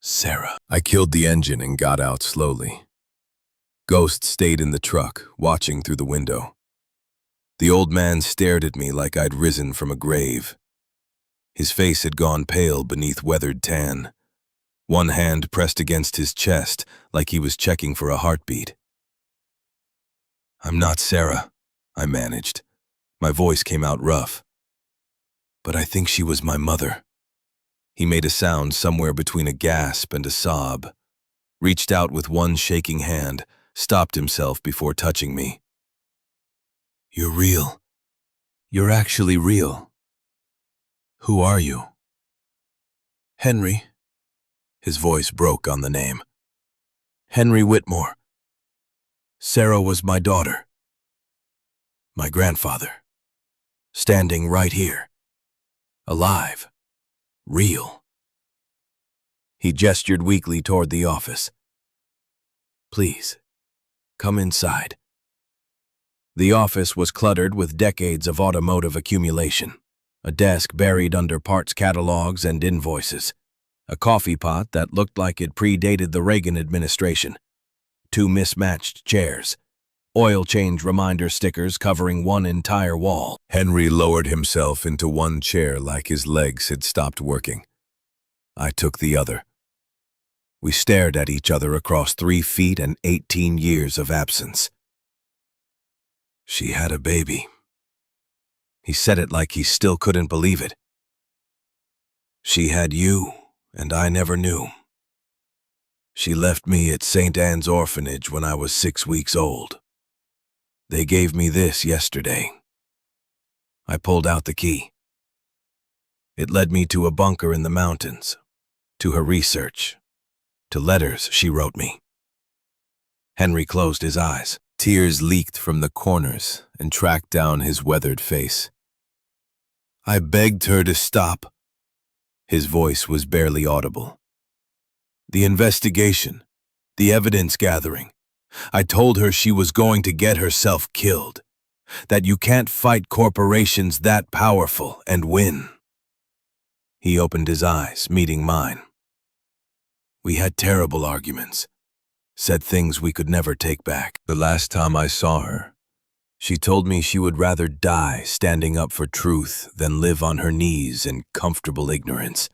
Sarah. I killed the engine and got out slowly. Ghost stayed in the truck, watching through the window. The old man stared at me like I'd risen from a grave. His face had gone pale beneath weathered tan. One hand pressed against his chest like he was checking for a heartbeat. I'm not Sarah, I managed. My voice came out rough. But I think she was my mother. He made a sound somewhere between a gasp and a sob, reached out with one shaking hand, stopped himself before touching me. You're real. You're actually real. Who are you? Henry. His voice broke on the name. Henry Whitmore. Sarah was my daughter. My grandfather. Standing right here. Alive. Real. He gestured weakly toward the office. Please, come inside. The office was cluttered with decades of automotive accumulation. A desk buried under parts catalogs and invoices. A coffee pot that looked like it predated the Reagan administration. 2 mismatched chairs. Oil change reminder stickers covering one entire wall. Henry lowered himself into one chair like his legs had stopped working. I took the other. We stared at each other across 3 feet and 18 years of absence. She had a baby. He said it like he still couldn't believe it. She had you, and I never knew. She left me at St. Anne's Orphanage when I was 6 weeks old. They gave me this yesterday. I pulled out the key. It led me to a bunker in the mountains, to her research, to letters she wrote me. Henry closed his eyes. Tears leaked from the corners and tracked down his weathered face. I begged her to stop. His voice was barely audible. The investigation, the evidence gathering. I told her she was going to get herself killed, that you can't fight corporations that powerful and win. He opened his eyes, meeting mine. We had terrible arguments, said things we could never take back. The last time I saw her, she told me she would rather die standing up for truth than live on her knees in comfortable ignorance.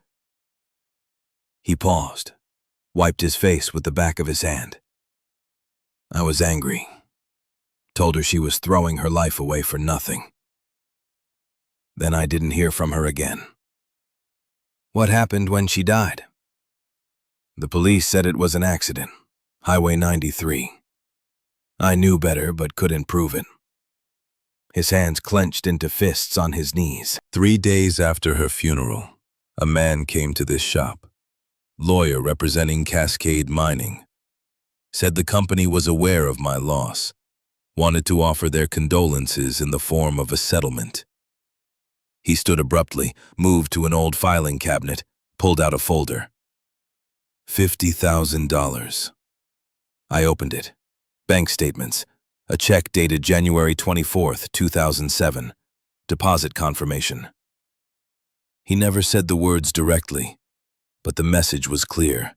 He paused, wiped his face with the back of his hand. I was angry. Told her she was throwing her life away for nothing. Then I didn't hear from her again. What happened when she died? The police said it was an accident. Highway 93. I knew better but couldn't prove it. His hands clenched into fists on his knees. 3 days after her funeral, a man came to this shop. Lawyer representing Cascade Mining. Said the company was aware of my loss. Wanted to offer their condolences in the form of a settlement. He stood abruptly, moved to an old filing cabinet, pulled out a folder. $50,000. I opened it. Bank statements. A check dated January 24th, 2007. Deposit confirmation. He never said the words directly, but the message was clear.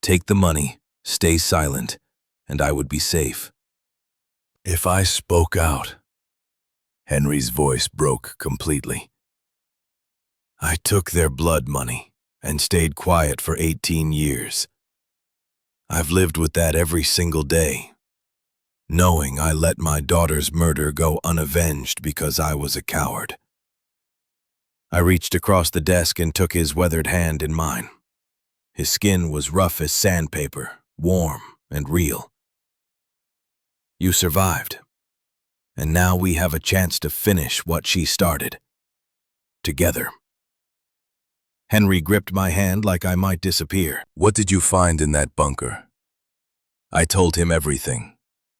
Take the money, stay silent, and I would be safe. If I spoke out, Henry's voice broke completely. I took their blood money and stayed quiet for 18 years. I've lived with that every single day, knowing I let my daughter's murder go unavenged because I was a coward. I reached across the desk and took his weathered hand in mine. His skin was rough as sandpaper, warm and real. You survived, and now we have a chance to finish what she started. Together. Henry gripped my hand like I might disappear.
What did you find in that bunker?
I told him everything.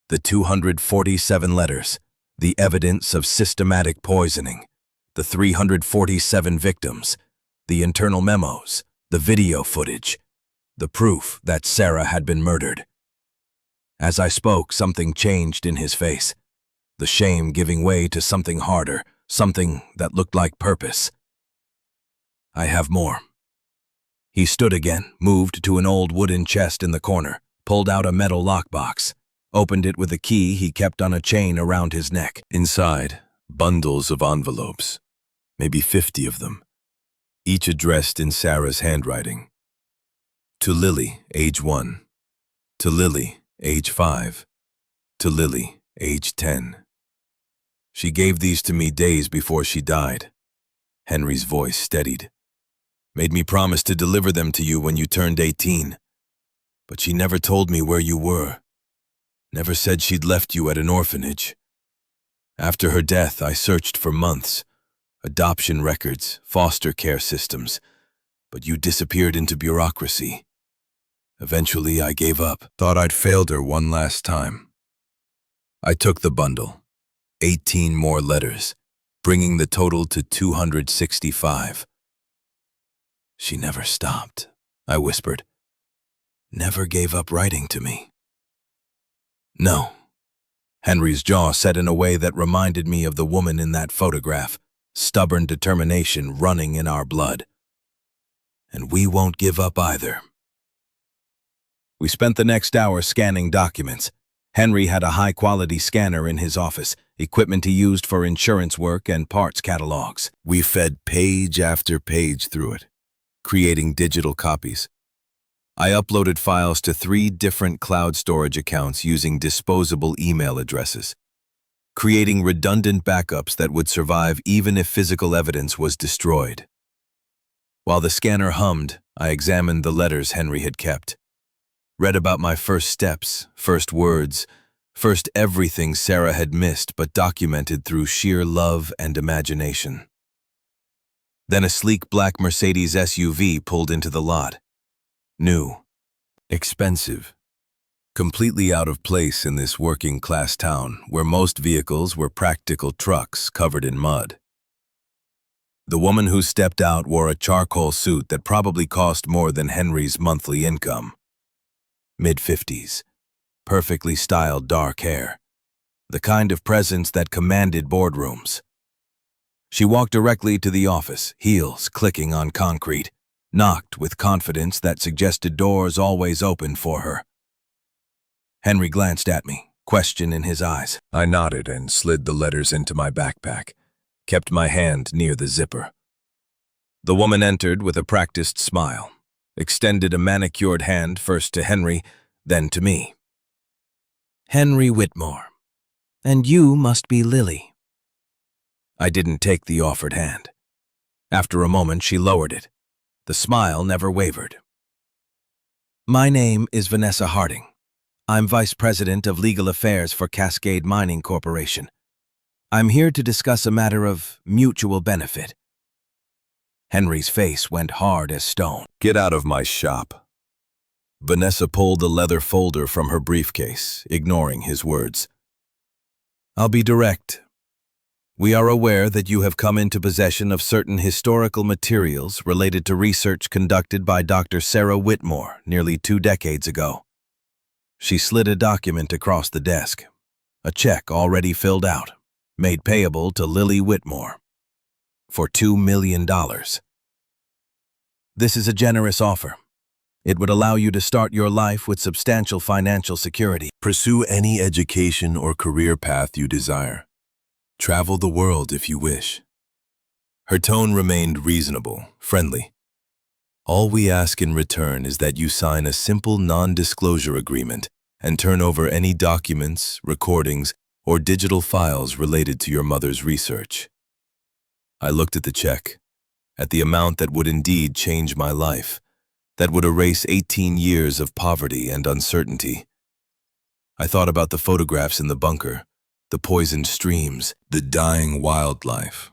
The 247 letters, the evidence of systematic poisoning, the 347 victims, the internal memos, the video footage, the proof that Sarah had been murdered. As I spoke, something changed in his face, the shame giving way to something harder, something that looked like purpose. I have more. He stood again, moved to an old wooden chest in the corner, pulled out a metal lockbox, opened it with a key he kept on a chain around his neck.
Inside, bundles of envelopes, maybe 50 of them, each addressed in Sarah's handwriting. To Lily, age 1. To Lily, age 5. To Lily, age 10. She gave these to me days before she died. Henry's voice steadied. Made me promise to deliver them to you when you turned 18. But she never told me where you were. Never said she'd left you at an orphanage. After her death, I searched for months. Adoption records, foster care systems. But you disappeared into bureaucracy. Eventually, I gave up. Thought I'd failed her one last time. I took the bundle. 18 more letters, bringing the total to 265. She never stopped, I whispered. Never gave up writing to me. No. Henry's jaw set in a way that reminded me of the woman in that photograph, stubborn determination running in our blood. And we won't give up either. We spent the next hour scanning documents. Henry had a high-quality scanner in his office, equipment he used for insurance work and parts catalogs. We fed page after page through it, creating digital copies. I uploaded files to 3 different cloud storage accounts using disposable email addresses, creating redundant backups that would survive even if physical evidence was destroyed. While the scanner hummed, I examined the letters Henry had kept. Read about my first steps, first words, first everything Sarah had missed but documented through sheer love and imagination. Then a sleek black Mercedes SUV pulled into the lot. New, expensive, completely out of place in this working-class town where most vehicles were practical trucks covered in mud. The woman who stepped out wore a charcoal suit that probably cost more than Henry's monthly income. Mid-50s, perfectly styled dark hair, the kind of presence that commanded boardrooms. She walked directly to the office, heels clicking on concrete, knocked with confidence that suggested doors always open for her. Henry glanced at me, question in his eyes. I nodded and slid the letters into my backpack, kept my hand near the zipper. The woman entered with a practiced smile, extended a manicured hand first to Henry, then to me. Henry Whitmore. And you must be Lily. I didn't take the offered hand. After a moment, she lowered it. The smile never wavered. My name is Vanessa Harding. I'm Vice President of Legal Affairs for Cascade Mining Corporation. I'm here to discuss a matter of mutual benefit. Henry's face went hard as stone. Get out of my shop. Vanessa pulled the leather folder from her briefcase, ignoring his words. I'll be direct. We are aware that you have come into possession of certain historical materials related to research conducted by Dr. Sarah Whitmore nearly 2 decades ago. She slid a document across the desk, a check already filled out, made payable to Lily Whitmore, for $2 million. This is a generous offer. It would allow you to start your life with substantial financial security. Pursue any education or career path you desire. Travel the world if you wish. Her tone remained reasonable, friendly. All we ask in return is that you sign a simple non-disclosure agreement and turn over any documents, recordings, or digital files related to your mother's research. I looked at the check, at the amount that would indeed change my life, that would erase 18 years of poverty and uncertainty. I thought about the photographs in the bunker, the poisoned streams, the dying wildlife,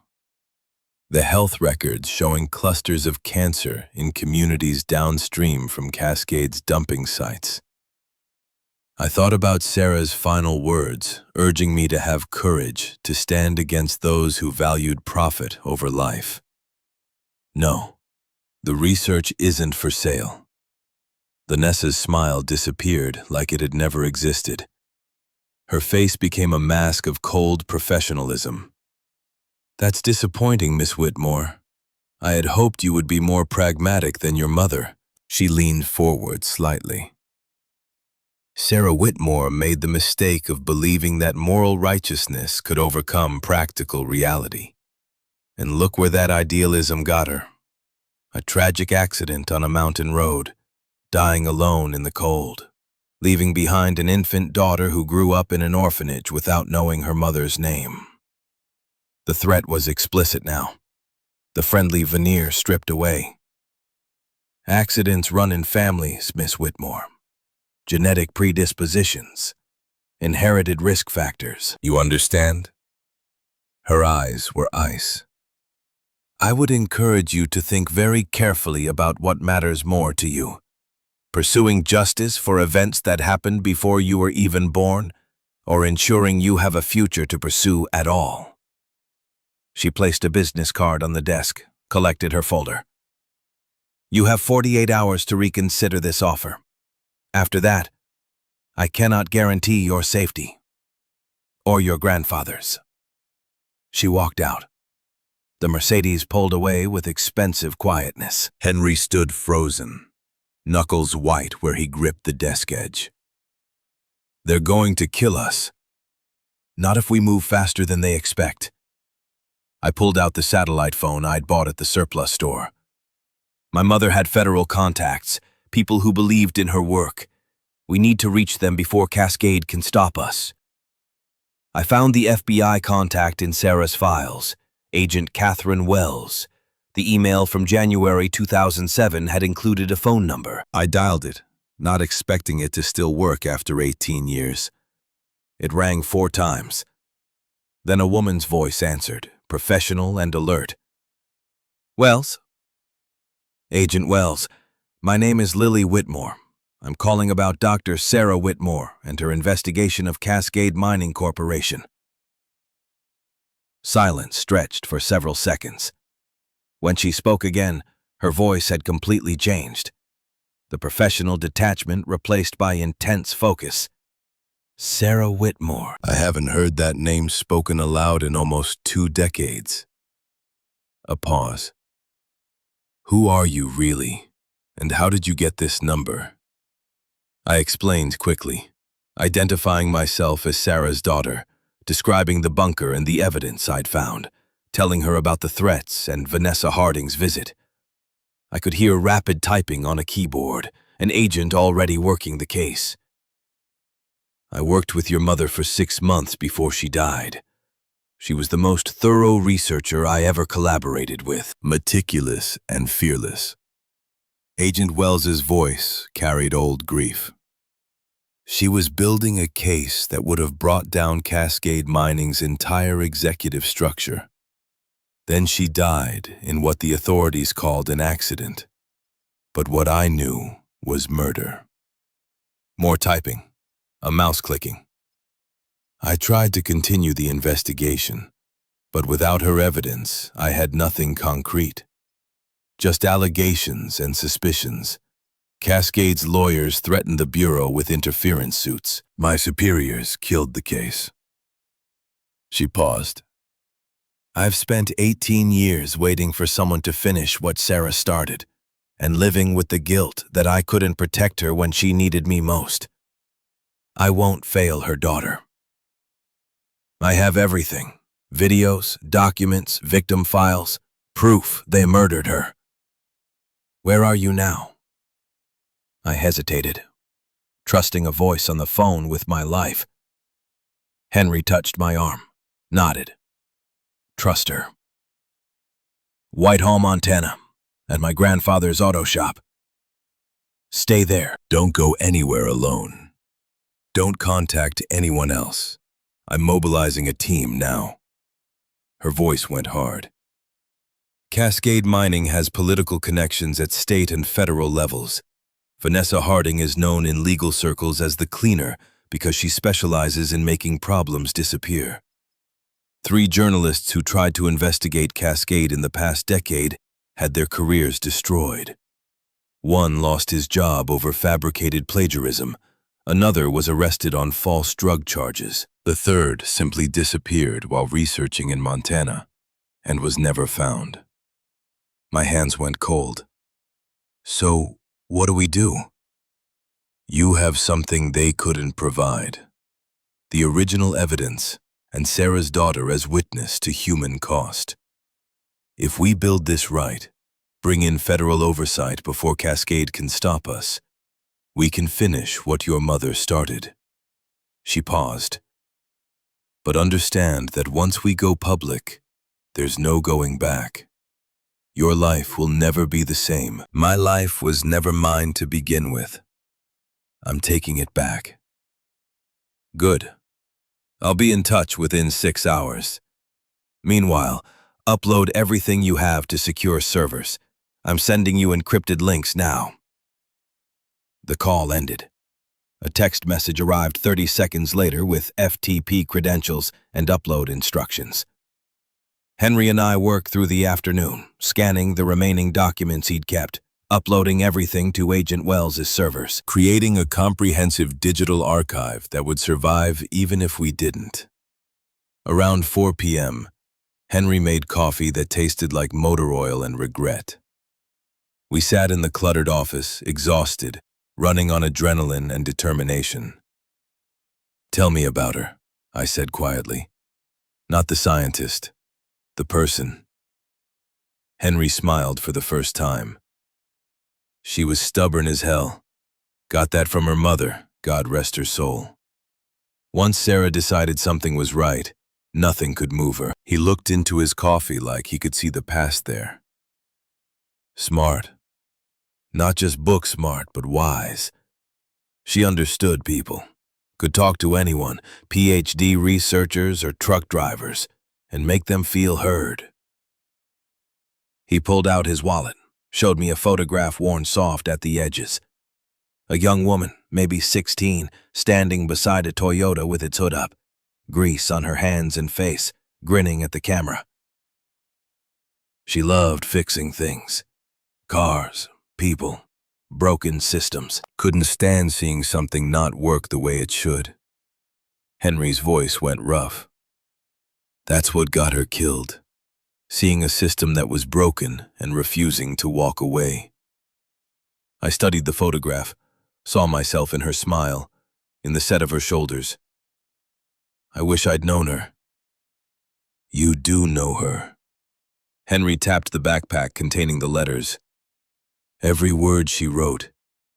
the health records showing clusters of cancer in communities downstream from Cascade's dumping sites. I thought about Sarah's final words, urging me to have courage to stand against those who valued profit over life. No, the research isn't for sale. Vanessa's smile disappeared like it had never existed. Her face became a mask of cold professionalism. That's disappointing, Miss Whitmore. I had hoped you would be more pragmatic than your mother. She leaned forward slightly. Sarah Whitmore made the mistake of believing that moral righteousness could overcome practical reality. And look where that idealism got her. A tragic accident on a mountain road, dying alone in the cold, leaving behind an infant daughter who grew up in an orphanage without knowing her mother's name. The threat was explicit now, the friendly veneer stripped away. Accidents run in families, Miss Whitmore. Genetic predispositions, inherited risk factors. You understand? Her eyes were ice. I would encourage you to think very carefully about what matters more to you. Pursuing justice for events that happened before you were even born, or ensuring you have a future to pursue at all. She placed a business card on the desk, collected her folder. You have 48 hours to reconsider this offer. After that, I cannot guarantee your safety, or your grandfather's. She walked out. The Mercedes pulled away with expensive quietness. Henry stood frozen, knuckles white where he gripped the desk edge. They're going to kill us. Not if we move faster than they expect. I pulled out the satellite phone I'd bought at the surplus store. My mother had federal contacts, people who believed in her work. We need to reach them before Cascade can stop us. I found the FBI contact in Sarah's files, Agent Catherine Wells. The email from January 2007 had included a phone number. I dialed it, not expecting it to still work after 18 years. It rang 4 times. Then a woman's voice answered, professional and alert. Wells? Agent Wells, my name is Lily Whitmore. I'm calling about Dr. Sarah Whitmore and her investigation of Cascade Mining Corporation. Silence stretched for several seconds. When she spoke again, her voice had completely changed. The professional detachment replaced by intense focus. Sarah Whitmore. I haven't heard that name spoken aloud in almost 2 decades. A pause. Who are you really, and how did you get this number? I explained quickly, identifying myself as Sarah's daughter, describing the bunker and the evidence I'd found, telling her about the threats and Vanessa Harding's visit. I could hear rapid typing on a keyboard, an agent already working the case. I worked with your mother for 6 months before she died. She was the most thorough researcher I ever collaborated with, meticulous and fearless. Agent Wells's voice carried old grief. She was building a case that would have brought down Cascade Mining's entire executive structure. Then she died in what the authorities called an accident. But what I knew was murder. More typing, a mouse clicking. I tried to continue the investigation, but without her evidence, I had nothing concrete. Just allegations and suspicions. Cascade's lawyers threatened the Bureau with interference suits. My superiors killed the case. She paused. I've spent 18 years waiting for someone to finish what Sarah started, and living with the guilt that I couldn't protect her when she needed me most. I won't fail her daughter. I have everything. Videos, documents, victim files, proof they murdered her. Where are you now? I hesitated, trusting a voice on the phone with my life. Henry touched my arm, nodded. Trust her.
Whitehall, Montana, at my grandfather's auto shop. Stay there.
Don't go anywhere alone. Don't contact anyone else. I'm mobilizing a team now. Her voice went hard. Cascade Mining has political connections at state and federal levels. Vanessa Harding is known in legal circles as the cleaner because she specializes in making problems disappear. 3 journalists who tried to investigate Cascade in the past decade had their careers destroyed. One lost his job over fabricated plagiarism. Another was arrested on false drug charges. The third simply disappeared while researching in Montana and was never found. My hands went cold. So, what do we do? You have something they couldn't provide. The original evidence and Sarah's daughter as witness to human cost. If we build this right, bring in federal oversight before Cascade can stop us, we can finish what your mother started. She paused. But understand that once we go public, there's no going back. Your life will never be the same. My life was never mine to begin with. I'm taking it back. Good. I'll be in touch within 6 hours. Meanwhile, upload everything you have to secure servers. I'm sending you encrypted links now. The call ended. A text message arrived 30 seconds later with FTP credentials and upload instructions. Henry and I worked through the afternoon, scanning the remaining documents he'd kept, uploading everything to Agent Wells' servers, creating a comprehensive digital archive that would survive even if we didn't. Around 4 p.m., Henry made coffee that tasted like motor oil and regret. We sat in the cluttered office, exhausted, running on adrenaline and determination. Tell me about her, I said quietly. Not the scientist, the person. Henry smiled for the first time. She was stubborn as hell. Got that from her mother, God rest her soul. Once Sarah decided something was right, nothing could move her. He looked into his coffee like he could see the past there. Smart. Not just book smart, but wise. She understood people. Could talk to anyone, PhD researchers or truck drivers, and make them feel heard. He pulled out his wallet, showed me a photograph worn soft at the edges. A young woman, maybe 16, standing beside a Toyota with its hood up, grease on her hands and face, grinning at the camera. She loved fixing things. Cars, people, broken systems. Couldn't stand seeing something not work the way it should. Henry's voice went rough. That's what got her killed. Seeing a system that was broken and refusing to walk away. I studied the photograph, saw myself in her smile, in the set of her shoulders. I wish I'd known her. You do know her. Henry tapped the backpack containing the letters. Every word she wrote,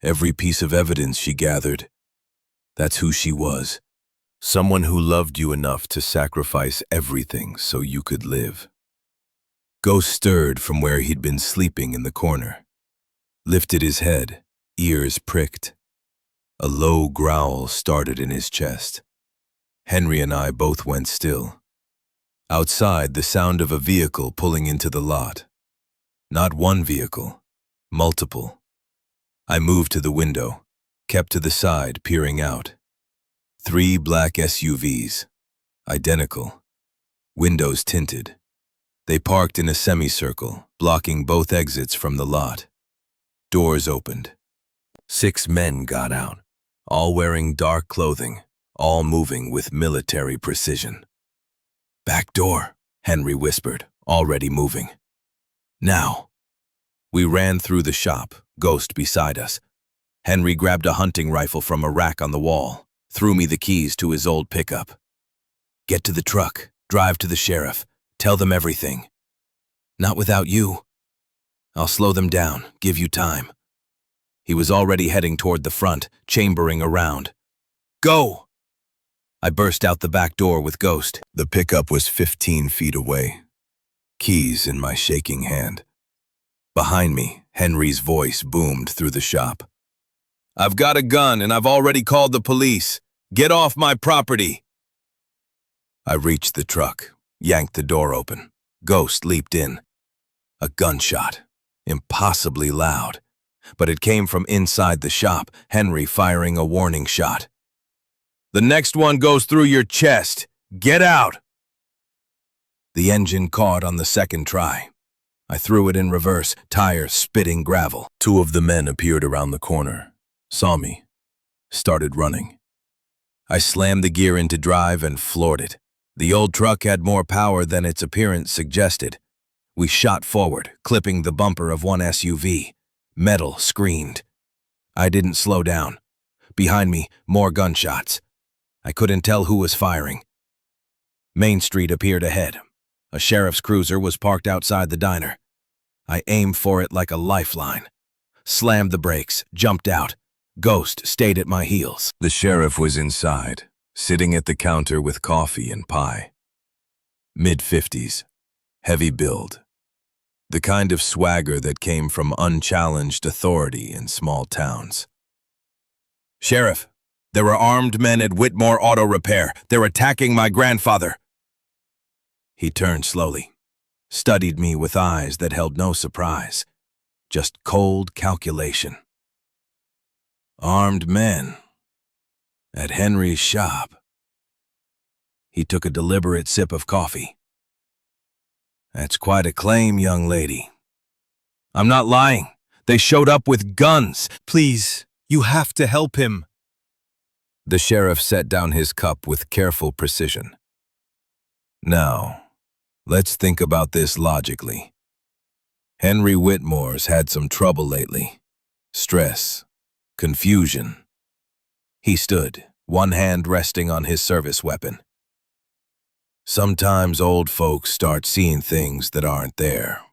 every piece of evidence she gathered, that's who she was. Someone who loved you enough to sacrifice everything so you could live. Ghost stirred from where he'd been sleeping in the corner. Lifted his head, ears pricked. A low growl started in his chest. Henry and I both went still. Outside, the sound of a vehicle pulling into the lot. Not one vehicle, multiple. I moved to the window, kept to the side, peering out. 3 black SUVs, identical, windows tinted. They parked in a semicircle, blocking both exits from the lot. Doors opened. 6 men got out, all wearing dark clothing, all moving with military precision. Back door, Henry whispered, already moving. Now. We ran through the shop, Ghost beside us. Henry grabbed a hunting rifle from a rack on the wall, threw me the keys to his old pickup. Get to the truck, drive to the sheriff, tell them everything. Not without you. I'll slow them down, give you time. He was already heading toward the front, chambering around. Go! I burst out the back door with Ghost. The pickup was 15 feet away. keys in my shaking hand. Behind me, Henry's voice boomed through the shop. "I've got a gun and I've already called the police. Get off my property." I reached the truck, yanked the door open. Ghost leaped in. A gunshot, impossibly loud, but it came from inside the shop, Henry firing a warning shot. "The next one goes through your chest. Get out!" The engine caught on the second try. I threw it in reverse, tires spitting gravel. Two of the men appeared around the corner, saw me, started running. I slammed the gear into drive and floored it. The old truck had more power than its appearance suggested. We shot forward, clipping the bumper of one SUV. Metal screamed. I didn't slow down. Behind me, more gunshots. I couldn't tell who was firing. Main Street appeared ahead. A sheriff's cruiser was parked outside the diner. I aimed for it like a lifeline. Slammed the brakes, jumped out. Ghost stayed at my heels. The sheriff was inside, sitting at the counter with coffee and pie. Mid-50s, heavy build. The kind of swagger that came from unchallenged authority in small towns. "Sheriff, there are armed men at Whitmore Auto Repair. They're attacking my grandfather." He turned slowly, studied me with eyes that held no surprise, just cold calculation. "Armed men? At Henry's shop?" He took a deliberate sip of coffee. "That's quite a claim, young lady." "I'm not lying. They showed up with guns. Please, you have to help him." The sheriff set down his cup with careful precision. "Now, let's think about this logically. Henry Whitmore's had some trouble lately. Stress, confusion." He stood, one hand resting on his service weapon. "Sometimes old folks start seeing things that aren't there,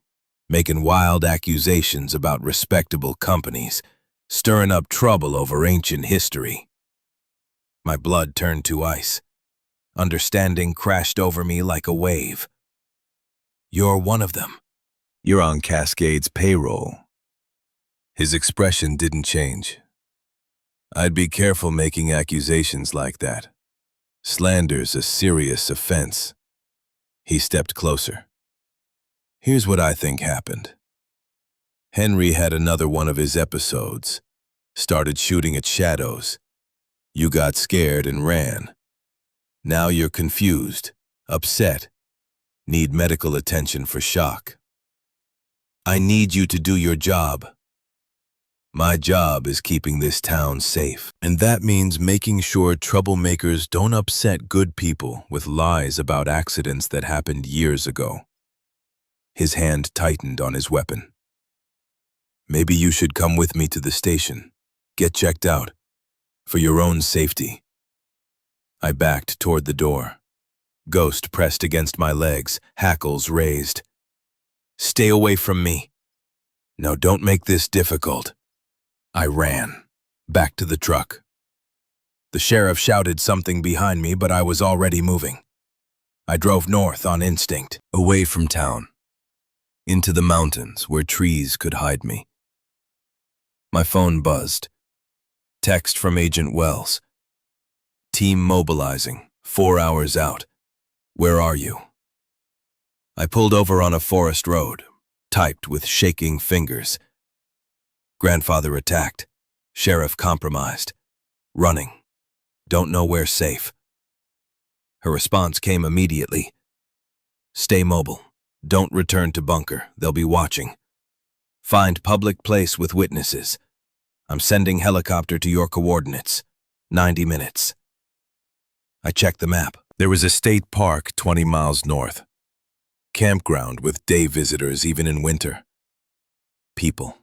making wild accusations about respectable companies, stirring up trouble over ancient history." My blood turned to ice. Understanding crashed over me like a wave. "You're one of them. You're on Cascade's payroll." His expression didn't change. "I'd be careful making accusations like that. Slander's a serious offense." He stepped closer. "Here's what I think happened. Henry had another one of his episodes. Started shooting at shadows. You got scared and ran. Now you're confused, upset, need medical attention for shock. I need you to do your job. My job is keeping this town safe, and that means making sure troublemakers don't upset good people with lies about accidents that happened years ago." His hand tightened on his weapon. "Maybe you should come with me to the station. Get checked out. For your own safety." I backed toward the door. Ghost pressed against my legs, hackles raised. "Stay away from me. Now don't make this difficult." I ran, back to the truck. The sheriff shouted something behind me, but I was already moving. I drove north on instinct, away from town, into the mountains where trees could hide me. My phone buzzed. Text from Agent Wells. "Team mobilizing, 4 hours out. Where are you?" I pulled over on a forest road, typed with shaking fingers. "Grandfather attacked. Sheriff compromised. Running. Don't know where safe." Her response came immediately. "Stay mobile. Don't return to bunker. They'll be watching. Find public place with witnesses. I'm sending helicopter to your coordinates. 90 minutes." I checked the map. There was a state park 20 miles north. Campground with day visitors even in winter. People.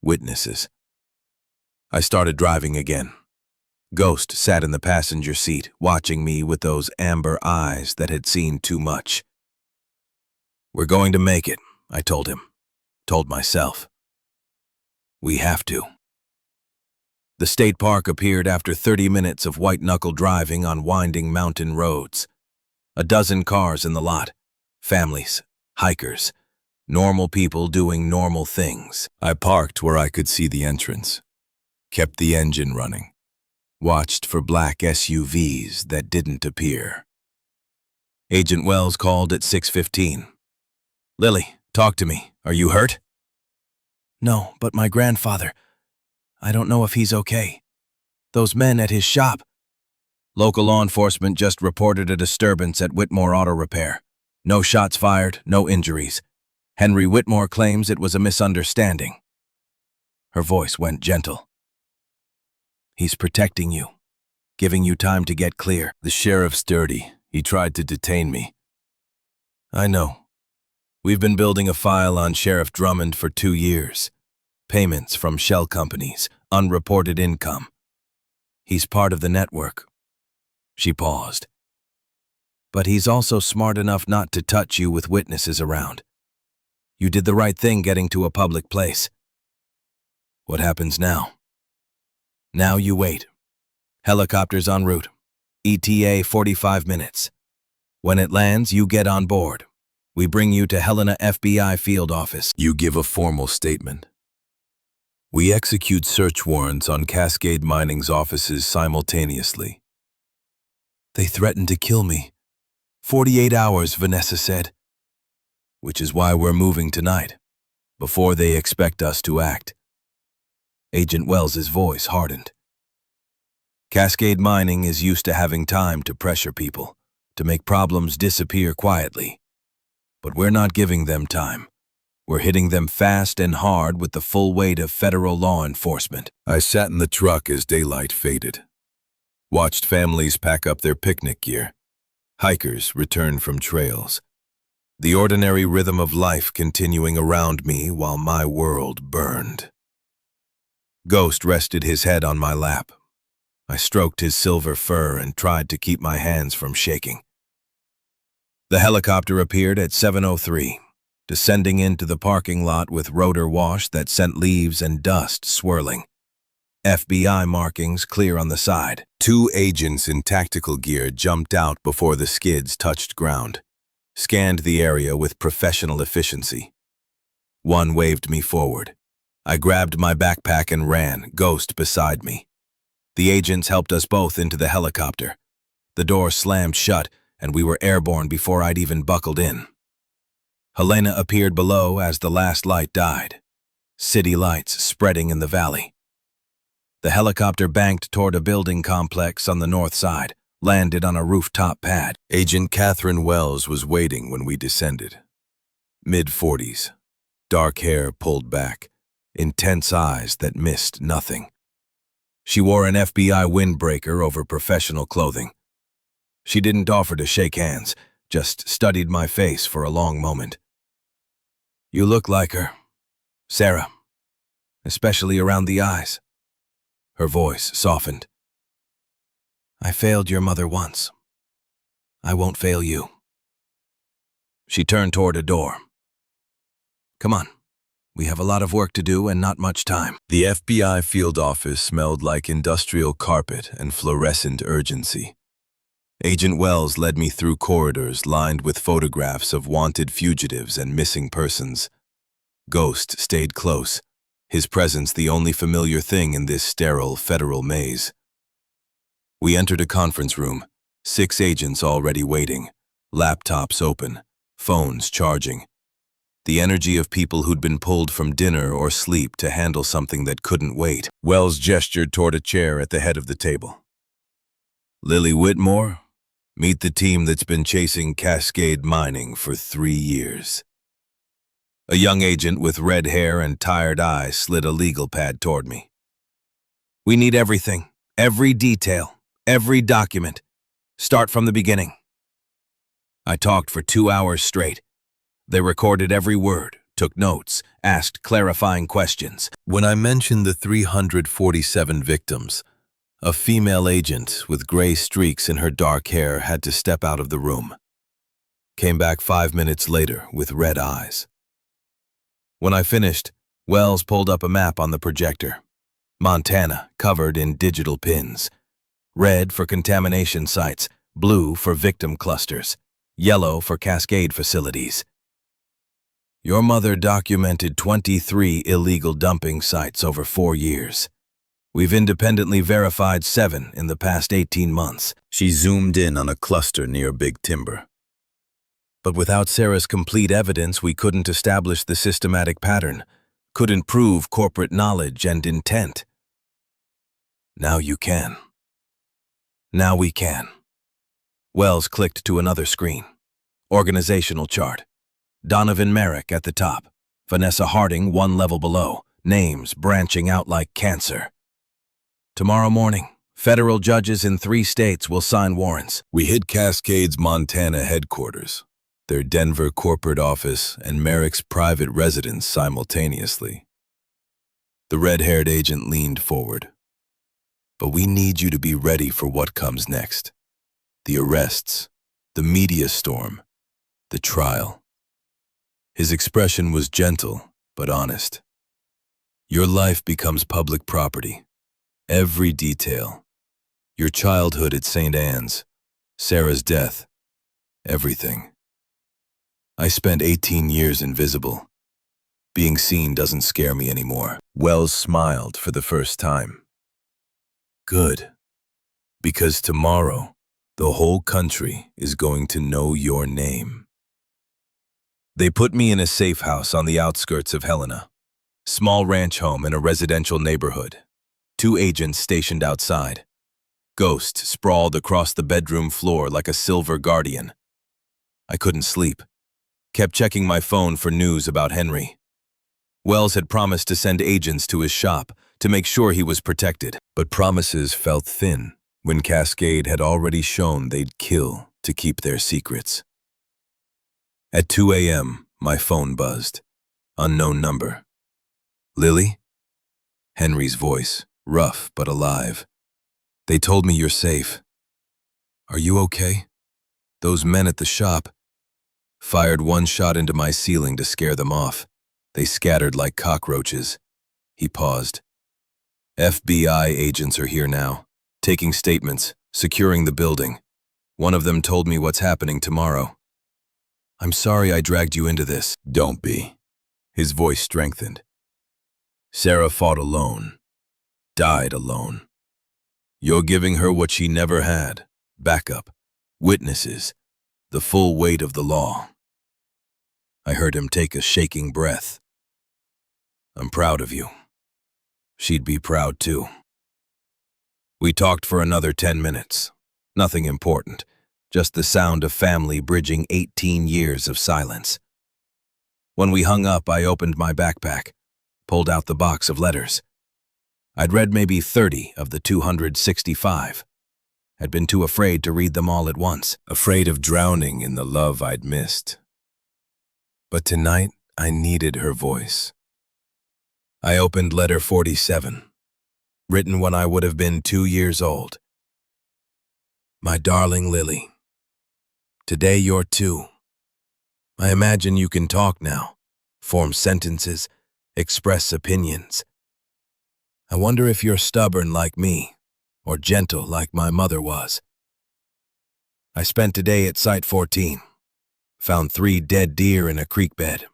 Witnesses. I started driving again. Ghost sat in the passenger seat, watching me with those amber eyes that had seen too much. "We're going to make it," I told him. Told myself. We have to. The state park appeared after 30 minutes of white-knuckle driving on winding mountain roads. A dozen cars in the lot. Families.
Hikers. Normal people doing normal things.
I parked where I could see the entrance, kept the engine running, watched for black SUVs that didn't appear.
Agent Wells called at 6:15. "Lily, talk to me. Are you hurt?" "No, but my grandfather. I don't know if he's okay. Those men at his shop." Local law enforcement just reported a disturbance at Whitmore Auto Repair. No shots fired, no injuries. Henry Whitmore claims it was a misunderstanding. Her voice went gentle. "He's protecting you, giving you time to get clear."
The sheriff's dirty. He tried to detain me.
"I know. We've been building a file on Sheriff Drummond for 2 years. Payments from shell companies, unreported income. He's part of the network." She paused. "But he's also smart enough not to touch you with witnesses around. You did the right thing getting to a public place. What happens now?" "Now you wait. Helicopter's en route. ETA 45 minutes. When it lands, you get on board. We bring you to Helena FBI field office."
You give a formal statement. We execute search warrants on Cascade Mining's offices simultaneously.
"They threatened to kill me. 48 hours, Vanessa said. Which is why we're moving tonight, before they expect us to act." Agent Wells's voice hardened. "Cascade Mining is used to having time to pressure people, to make problems disappear quietly. But we're not giving them time. We're hitting them fast and hard with the full weight of federal law enforcement."
I sat in the truck as daylight faded. Watched families pack up their picnic gear. Hikers return from trails. The ordinary rhythm of life continuing around me while my world burned.
Ghost rested his head on my lap. I stroked his silver fur and tried to keep my hands from shaking. The helicopter appeared at 7:03, descending into the parking lot with rotor wash that sent leaves and dust swirling. FBI markings clear on the side.
2 agents in tactical gear jumped out before the skids touched ground, scanned the area with professional efficiency.
One waved me forward. I grabbed my backpack and ran, Ghost beside me. The agents helped us both into the helicopter. The door slammed shut, and we were airborne before I'd even buckled in. Helena appeared below as the last light died. City lights spreading in the valley. The helicopter banked toward a building complex on the north side, landed on a rooftop pad.
Agent Catherine Wells was waiting when we descended. Mid-40s, dark hair pulled back, intense eyes that missed nothing.
She wore an FBI windbreaker over professional clothing. She didn't offer to shake hands, just studied my face for a long moment. "You look like her, Sarah, especially around the eyes." Her voice softened. "I failed your mother once. I won't fail you." She turned toward a door. "Come on. We have a lot of work to do and not much time."
The FBI field office smelled like industrial carpet and fluorescent urgency. Agent Wells led me through corridors lined with photographs of wanted fugitives and missing persons. Ghost stayed close, his presence the only familiar thing in this sterile federal maze. We entered a conference room, 6 agents already waiting, laptops open, phones charging. The energy of people who'd been pulled from dinner or sleep to handle something that couldn't wait. Wells gestured toward a chair at the head of the table. "Lily Whitmore, meet the team that's been chasing Cascade Mining for 3 years." A young agent with red hair and tired eyes slid a legal pad toward me.
"We need everything, every detail, every document. Start from the beginning." I talked for 2 hours straight. They recorded every word, took notes, asked clarifying questions.
When I mentioned the 347 victims, a female agent with gray streaks in her dark hair had to step out of the room. Came back 5 minutes later with red eyes.
When I finished, Wells pulled up a map on the projector. Montana, covered in digital pins. Red for contamination sites, blue for victim clusters, yellow for Cascade facilities. Your mother documented 23 illegal dumping sites over 4 years. We've independently verified 7 in the past 18 months.
She zoomed in on a cluster near Big Timber.
But without Sarah's complete evidence, we couldn't establish the systematic pattern, couldn't prove corporate knowledge and intent. Now you can. Now we can. Wells clicked to another screen. Organizational chart. Donovan Merrick at the top. Vanessa Harding 1 level below. Names branching out like cancer. Tomorrow morning, federal judges in 3 states will sign warrants.
We hit Cascade's Montana headquarters, their Denver corporate office, and Merrick's private residence simultaneously. The red-haired agent leaned forward. But we need you to be ready for what comes next. The arrests, the media storm, the trial. His expression was gentle, but honest. Your life becomes public property. Every detail. Your childhood at St. Anne's, Sarah's death, everything. I spent 18 years invisible. Being seen doesn't scare me anymore. Wells smiled for the first time. Good. Because tomorrow, the whole country is going to know your name. They put me in a safe house on the outskirts of Helena. Small ranch home in a residential neighborhood. 2 agents stationed outside. Ghost sprawled across the bedroom floor like a silver guardian. I couldn't sleep. Kept checking my phone for news about Henry. Wells had promised to send agents to his shop to make sure he was protected, but promises felt thin when Cascade had already shown they'd kill to keep their secrets. At 2 a.m., my phone buzzed. Unknown number. Lily? Henry's voice, rough but alive. They told me you're safe. Are you okay? Those men at the shop fired 1 shot into my ceiling to scare them off. They scattered like cockroaches. He paused. FBI agents are here now, taking statements, securing the building. One of them told me what's happening tomorrow. I'm sorry I dragged you into this. Don't be. His voice strengthened. Sarah fought alone, died alone. You're giving her what she never had, backup, witnesses, the full weight of the law. I heard him take a shaking breath. I'm proud of you. She'd be proud too. We talked for another 10 minutes. Nothing important, just the sound of family bridging 18 years of silence. When we hung up, I opened my backpack, pulled out the box of letters. I'd read maybe 30 of the 265. Had been too afraid to read them all at once, afraid of drowning in the love I'd missed. But tonight, I needed her voice. I opened letter 47, written when I would have been 2 years old. My darling Lily, today you're 2. I imagine you can talk now, form sentences, express opinions. I wonder if you're stubborn like me, or gentle like my mother was. I spent today at Site 14, found 3 dead deer in a creek bed.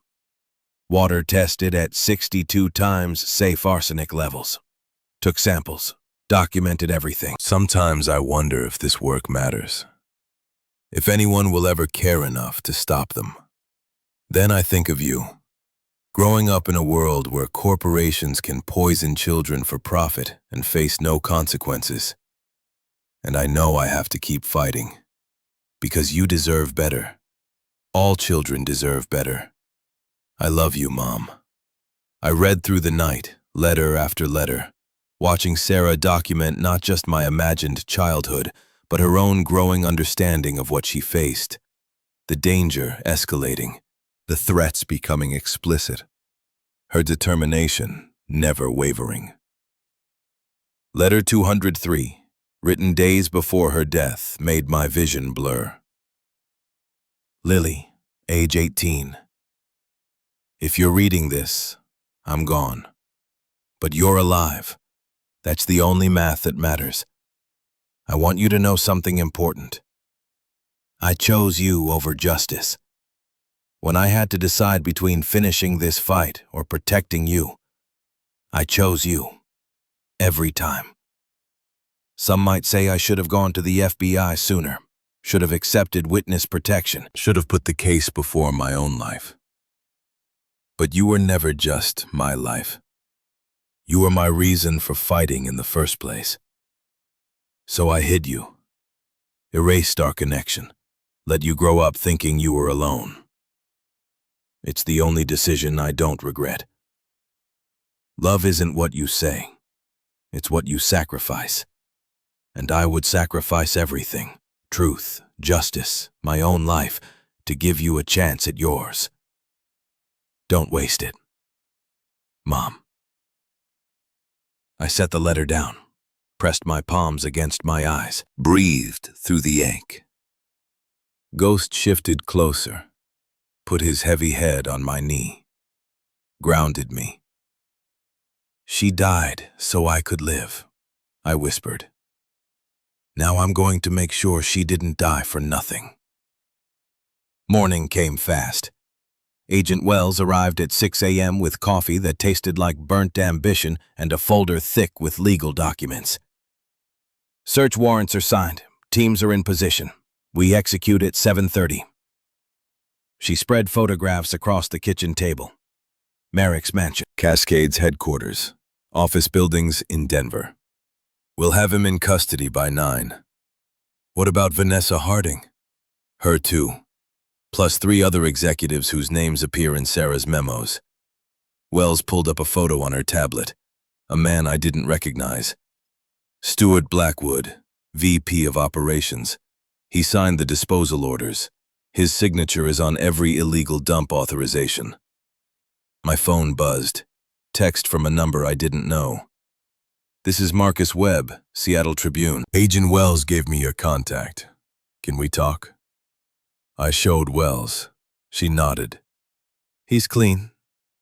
Water tested at 62 times safe arsenic levels. Took samples, documented everything. Sometimes I wonder if this work matters. If anyone will ever care enough to stop them. Then I think of you. Growing up in a world where corporations can poison children for profit and face no consequences. And I know I have to keep fighting. Because you deserve better. All children deserve better. I love you, Mom. I read through the night, letter after letter, watching Sarah document not just my imagined childhood, but her own growing understanding of what she faced. The danger escalating, the threats becoming explicit. Her determination never wavering. Letter 203, written days before her death, made my vision blur. Lily, age 18. If you're reading this, I'm gone. But you're alive. That's the only math that matters. I want you to know something important. I chose you over justice.
When I had to decide between finishing this fight or protecting you, I chose you. Every time. Some might say I should have gone to the FBI sooner, should have accepted witness protection,
Should have put the case before my own life. But you were never just my life. You were my reason for fighting in the first place. So I hid you, erased our connection, let you grow up thinking you were alone. It's the only decision I don't regret. Love isn't what you say, it's what you sacrifice. And I would sacrifice everything, truth, justice, my own life, to give you a chance at yours. Don't waste it. Mom. I set the letter down, pressed my palms against my eyes, breathed through the ache. Ghost shifted closer, put his heavy head on my knee, grounded me. She died so I could live, I whispered. Now I'm going to make sure she didn't die for nothing. Morning came fast. Agent Wells arrived at 6 a.m. with coffee that tasted like burnt ambition and a folder thick with legal documents. Search warrants are signed. Teams are in position. We execute at 7:30. She spread photographs across the kitchen table. Merrick's mansion. Cascade's headquarters. Office buildings in Denver. We'll have him in custody by 9. What about Vanessa Harding? Her too. Plus 3 other executives whose names appear in Sarah's memos. Wells pulled up a photo on her tablet. A man I didn't recognize. Stuart Blackwood, VP of Operations. He signed the disposal orders. His signature is on every illegal dump authorization. My phone buzzed. Text from a number I didn't know. This is Marcus Webb, Seattle Tribune. Agent Wells gave me your contact. Can we talk? I showed Wells. She nodded.
He's clean.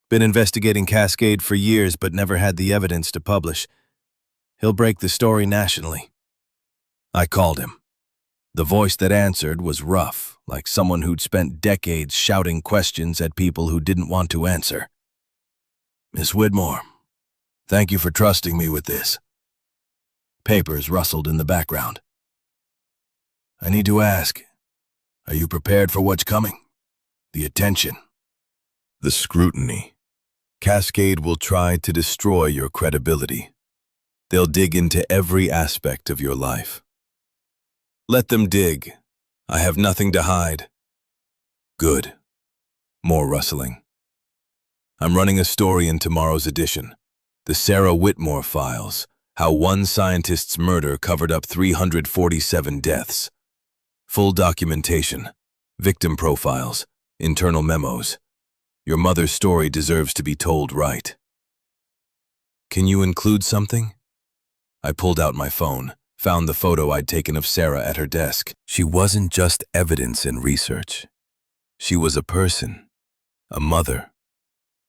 Been investigating Cascade for years but never had the evidence to publish. He'll break the story nationally. I called him. The voice that answered was rough, like someone who'd spent decades shouting questions at people who didn't want to answer. Miss Whitmore, thank you for trusting me with this. Papers rustled in the background. I need to ask, are you prepared for what's coming? The attention.
The scrutiny. Cascade will try to destroy your credibility. They'll dig into every aspect of your life.
Let them dig. I have nothing to hide.
Good. More rustling. I'm running a story in tomorrow's edition. The Sarah Whitmore Files. How one scientist's murder covered up 347 deaths. Full documentation. Victim profiles. Internal memos. Your mother's story deserves to be told right. Can you include something? I pulled out my phone, found the photo I'd taken of Sarah at her desk. She wasn't just evidence and research. She was a person, a mother,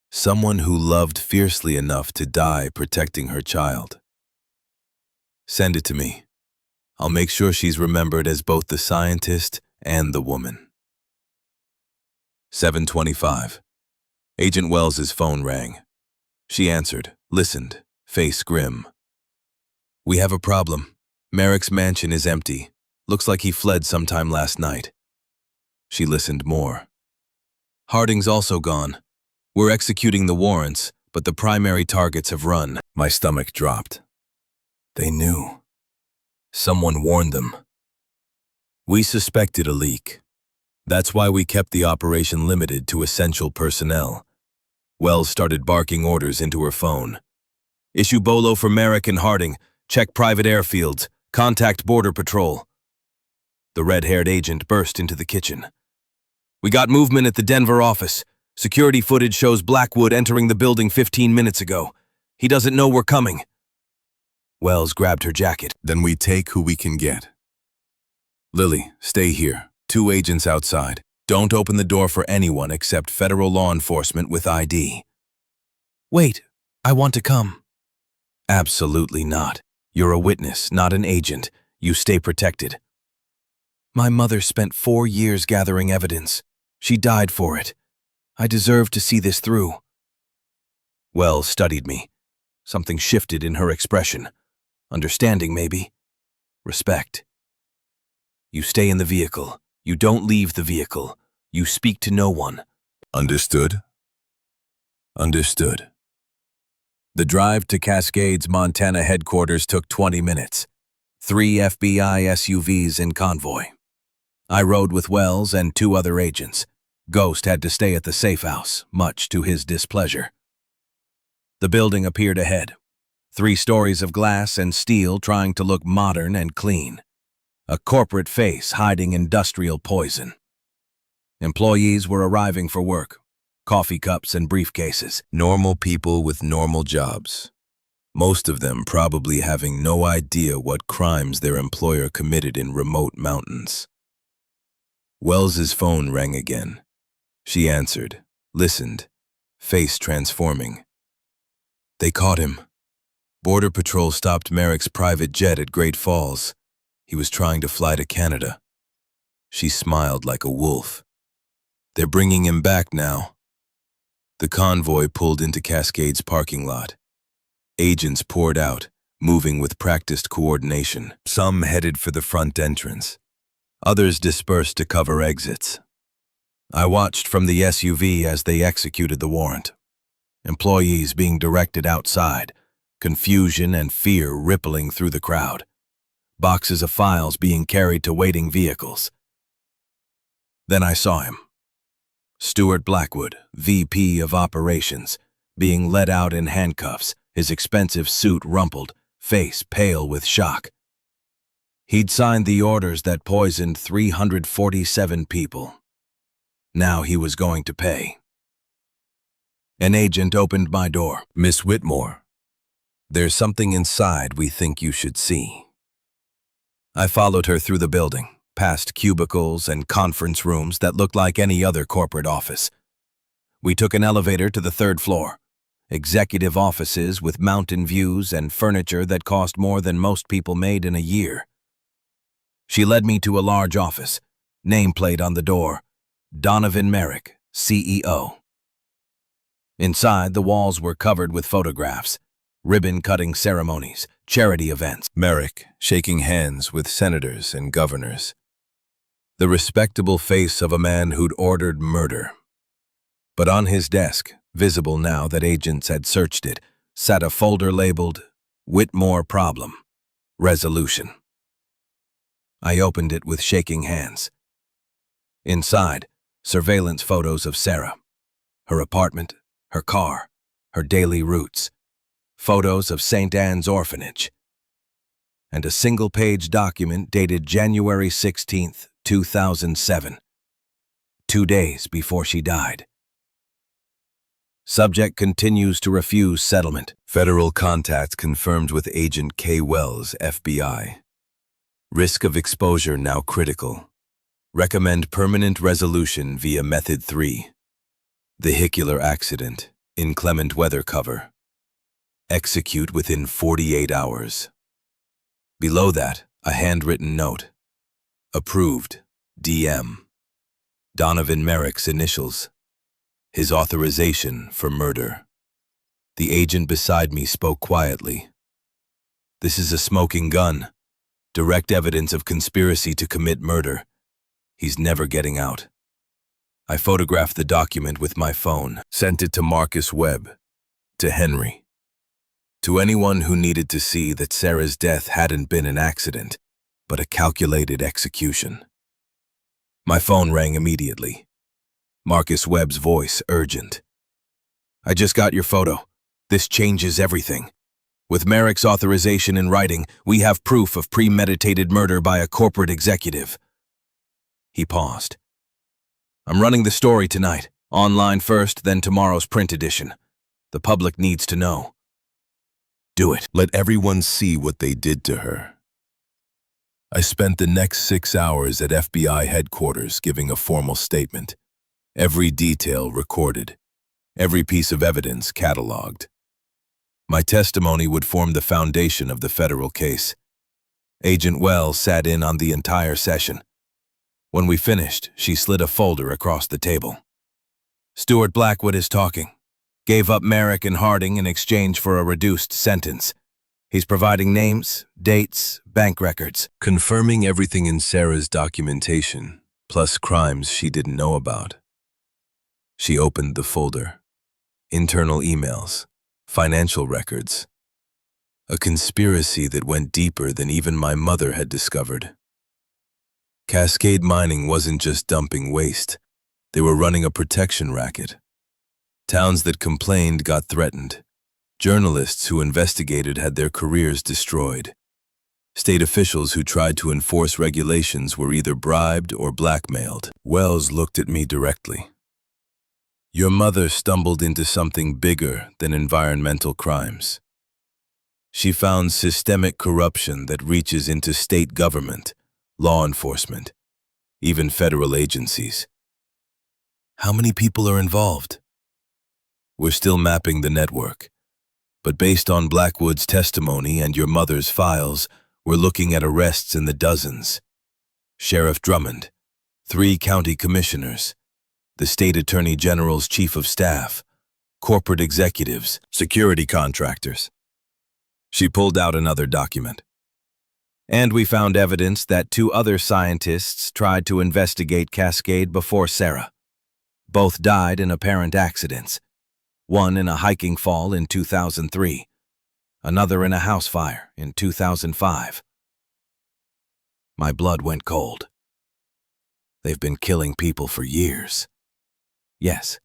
someone who loved fiercely enough to die protecting her child. Send it to me. I'll make sure she's remembered as both the scientist and the woman. 7:25. Agent Wells's phone rang. She answered, listened, face grim. We have a problem. Merrick's mansion is empty. Looks like he fled sometime last night. She listened more. Harding's also gone. We're executing the warrants, but the primary targets have run. My stomach dropped. They knew. Someone warned them. We suspected a leak. That's why we kept the operation limited to essential personnel. Wells started barking orders into her phone. Issue bolo for Merrick and Harding. Check private airfields. Contact Border Patrol. The red-haired agent burst into the kitchen. We got movement at the Denver office. Security footage shows Blackwood entering the building 15 minutes ago. He doesn't know we're coming. Wells grabbed her jacket. Then we take who we can get. Lily, stay here. 2 agents outside. Don't open the door for anyone except federal law enforcement with ID. Wait, I want to come. Absolutely not. You're a witness, not an agent. You stay protected. My mother spent 4 years gathering evidence. She died for it.
I deserve to see this through. Wells studied me. Something shifted in her expression. Understanding, maybe. Respect. You stay in the vehicle. You don't leave the vehicle. You speak to no one.
Understood? Understood. The drive to Cascades, Montana headquarters took 20 minutes. 3 FBI SUVs in convoy. I rode with Wells and 2 other agents. Ghost had to stay at the safe house, much to his displeasure. The building appeared ahead. 3 stories of glass and steel trying to look modern and clean. A corporate face hiding industrial poison. Employees were arriving for work. Coffee cups and briefcases. Normal people with normal jobs. Most of them probably having no idea what crimes their employer committed in remote mountains. Wells's phone rang again. She answered, listened, face transforming. They caught him. Border Patrol stopped Merrick's private jet at Great Falls. He was trying to fly to Canada. She smiled like a wolf. They're bringing him back now. The convoy pulled into Cascades' parking lot. Agents poured out, moving with practiced coordination. Some headed for the front entrance. Others dispersed to cover exits. I watched from the SUV as they executed the warrant. Employees being directed outside, confusion and fear rippling through the crowd. Boxes of files being carried to waiting vehicles. Then I saw him. Stuart Blackwood, VP of Operations, being led out in handcuffs, his expensive suit rumpled, face pale with shock. He'd signed the orders that poisoned 347 people. Now he was going to pay. An agent opened my door. Miss Whitmore, there's something inside we think you should see.
I followed her through the building, past cubicles and conference rooms that looked like any other corporate office. We took an elevator to the 3rd floor. Executive offices with mountain views and furniture that cost more than most people made in a year. She led me to a large office, nameplate on the door, Donovan Merrick, CEO. Inside, the walls were covered with photographs, ribbon-cutting ceremonies, charity events.
Merrick shaking hands with senators and governors. The respectable face of a man who'd ordered murder. But on his desk, visible now that agents had searched it, sat a folder labeled, Whitmore Problem, Resolution. I opened it with shaking hands. Inside, surveillance photos of Sarah. Her apartment, her car, her daily routes. Photos of St. Anne's Orphanage. And a single-page document dated January 16th, 2007. 2 days before she died. Subject continues to refuse settlement. Federal contact confirmed with Agent K. Wells, FBI. Risk of exposure now critical. Recommend permanent resolution via Method 3. Vehicular accident, inclement weather cover. Execute within 48 hours. Below that, a handwritten note. Approved, DM. Donovan Merrick's initials. His authorization for murder. The agent beside me spoke quietly. This is a smoking gun. Direct evidence of conspiracy to commit murder. He's never getting out. I photographed the document with my phone, sent it to Marcus Webb, to Henry. To anyone who needed to see that Sarah's death hadn't been an accident, but a calculated execution. My phone rang immediately. Marcus Webb's voice urgent. I just got your photo. This changes everything. With Merrick's authorization in writing, we have proof of premeditated murder by a corporate executive. He paused. I'm running the story tonight. Online first, then tomorrow's print edition. The public needs to know. Do it. Let everyone see what they did to her. I spent the next 6 hours at FBI headquarters giving a formal statement. Every detail recorded. Every piece of evidence cataloged. My testimony would form the foundation of the federal case. Agent Wells sat in on the entire session. When we finished, she slid a folder across the table.
Stuart Blackwood is talking. Gave up Merrick and Harding in exchange for a reduced sentence. He's providing names, dates, bank records.
Confirming everything in Sarah's documentation, plus crimes she didn't know about. She opened the folder. Internal emails, financial records. A conspiracy that went deeper than even my mother had discovered. Cascade Mining wasn't just dumping waste. They were running a protection racket. Towns that complained got threatened. Journalists who investigated had their careers destroyed. State officials who tried to enforce regulations were either bribed or blackmailed. Wells looked at me directly. Your mother stumbled into something bigger than environmental crimes. She found systemic corruption that reaches into state government, law enforcement, even federal agencies. How many people are involved? We're still mapping the network, but based on Blackwood's testimony and your mother's files, we're looking at arrests in the dozens. Sheriff Drummond, 3 county commissioners, the state attorney general's chief of staff, corporate executives, security contractors. She pulled out another document. And we found evidence that 2 other scientists tried to investigate Cascade before Sarah. Both died in apparent accidents. One in a hiking fall in 2003, another in a house fire in 2005. My blood went cold. They've been killing people for years. Yes,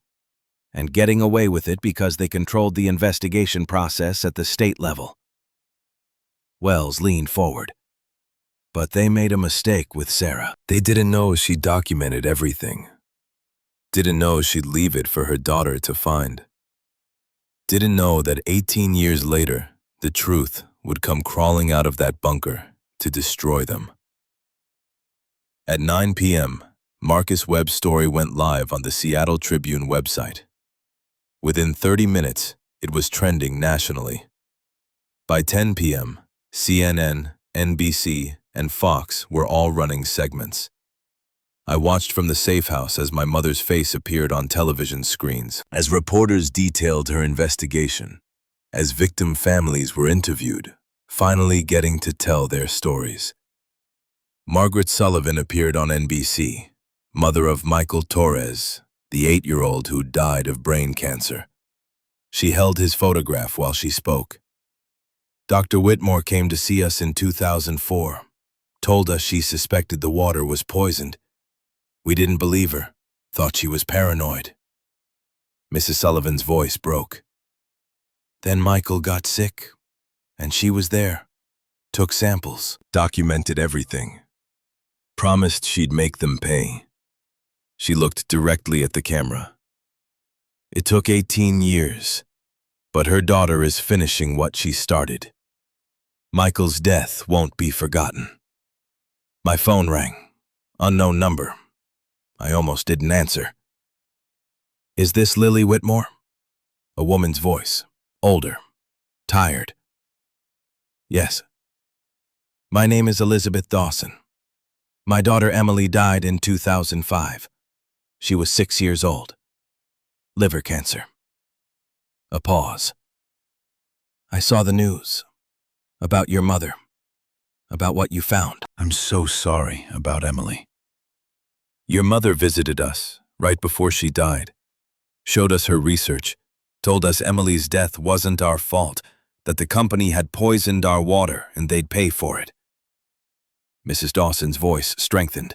and getting away with it because they controlled the investigation process at the state level. Wells leaned forward. But they made a mistake with Sarah. They didn't know she documented everything. Didn't know she'd leave it for her daughter to find. Didn't know that 18 years later, the truth would come crawling out of that bunker to destroy them. At 9 p.m., Marcus Webb's story went live on the Seattle Tribune website. Within 30 minutes, it was trending nationally. By 10 p.m., CNN, NBC, and Fox were all running segments. I watched from the safe house as my mother's face appeared on television screens, as reporters detailed her investigation, as victim families were interviewed, finally getting to tell their stories. Margaret Sullivan appeared on NBC, mother of Michael Torres, the 8-year-old who died of brain cancer. She held his photograph while she spoke. Dr. Whitmore came to see us in 2004, told us she suspected the water was poisoned. We didn't believe her, thought she was paranoid. Mrs. Sullivan's voice broke. Then Michael got sick, and she was there, took samples, documented everything, promised she'd make them pay. She looked directly at the camera. It took 18 years, but her daughter is finishing what she started. Michael's death won't be forgotten. My phone rang. Unknown number. I almost didn't answer. Is this Lily Whitmore? A woman's voice. Older. Tired. Yes. My name is Elizabeth Dawson. My daughter Emily died in 2005. She was 6 years old. Liver cancer. A pause. I saw the news. About your mother. About what you found.
I'm so sorry about Emily.
Your mother visited us right before she died, showed us her research, told us Emily's death wasn't our fault, that the company had poisoned our water and they'd pay for it. Mrs. Dawson's voice strengthened.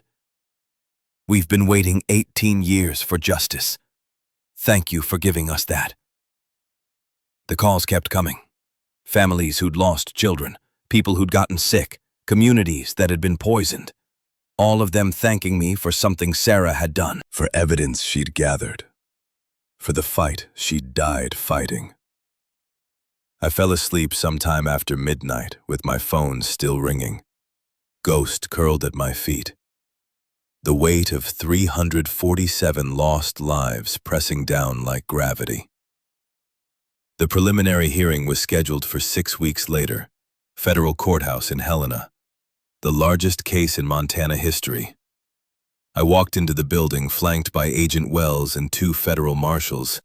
We've been waiting 18 years for justice. Thank you for giving us that. The calls kept coming. Families who'd lost children, people who'd gotten sick, communities that had been poisoned. All of them thanking me for something Sarah had done. For evidence she'd gathered. For the fight she'd died fighting. I fell asleep sometime after midnight with my phone still ringing. Ghost curled at my feet. The weight of 347 lost lives pressing down like gravity. The preliminary hearing was scheduled for 6 weeks later, federal courthouse in Helena, the largest case in Montana history. I walked into the building flanked by Agent Wells and 2 federal marshals.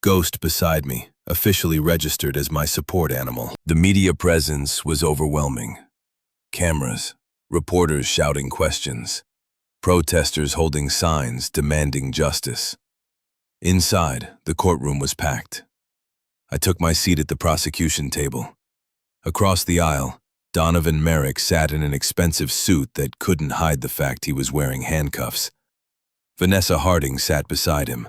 Ghost beside me, officially registered as my support animal. The media presence was overwhelming. Cameras, reporters shouting questions, protesters holding signs demanding justice. Inside, the courtroom was packed. I took my seat at the prosecution table. Across the aisle, Donovan Merrick sat in an expensive suit that couldn't hide the fact he was wearing handcuffs. Vanessa Harding sat beside him.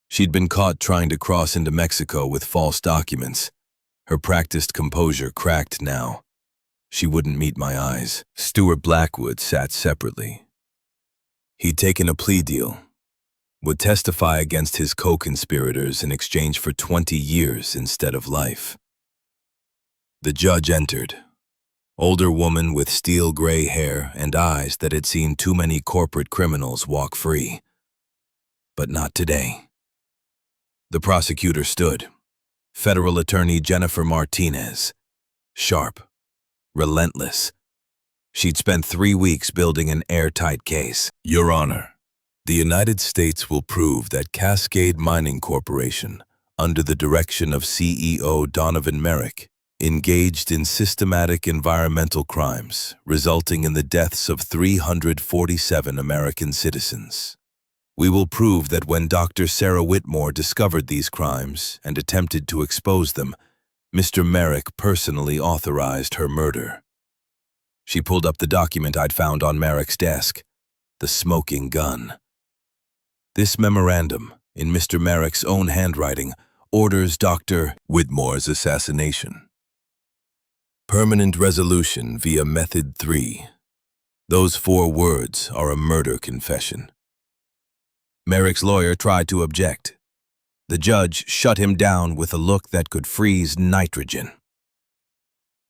She'd been caught trying to cross into Mexico with false documents. Her practiced composure cracked now. She wouldn't meet my eyes. Stuart Blackwood sat separately. He'd taken a plea deal, would testify against his co-conspirators in exchange for 20 years instead of life. The judge entered. Older woman with steel gray hair and eyes that had seen too many corporate criminals walk free. But not today. The prosecutor stood. Federal Attorney Jennifer Martinez. Sharp. Relentless. She'd spent 3 weeks building an airtight case. Your Honor, the United States will prove that Cascade Mining Corporation, under the direction of CEO Donovan Merrick, engaged in systematic environmental crimes, resulting in the deaths of 347 American citizens. We will prove that when Dr. Sarah Whitmore discovered these crimes and attempted to expose them, Mr. Merrick personally authorized her murder. She pulled up the document I'd found on Merrick's desk, the smoking gun. This memorandum, in Mr. Merrick's own handwriting, orders Dr. Whitmore's assassination. Permanent resolution via Method 3. Those 4 words are a murder confession. Merrick's lawyer tried to object. The judge shut him down with a look that could freeze nitrogen.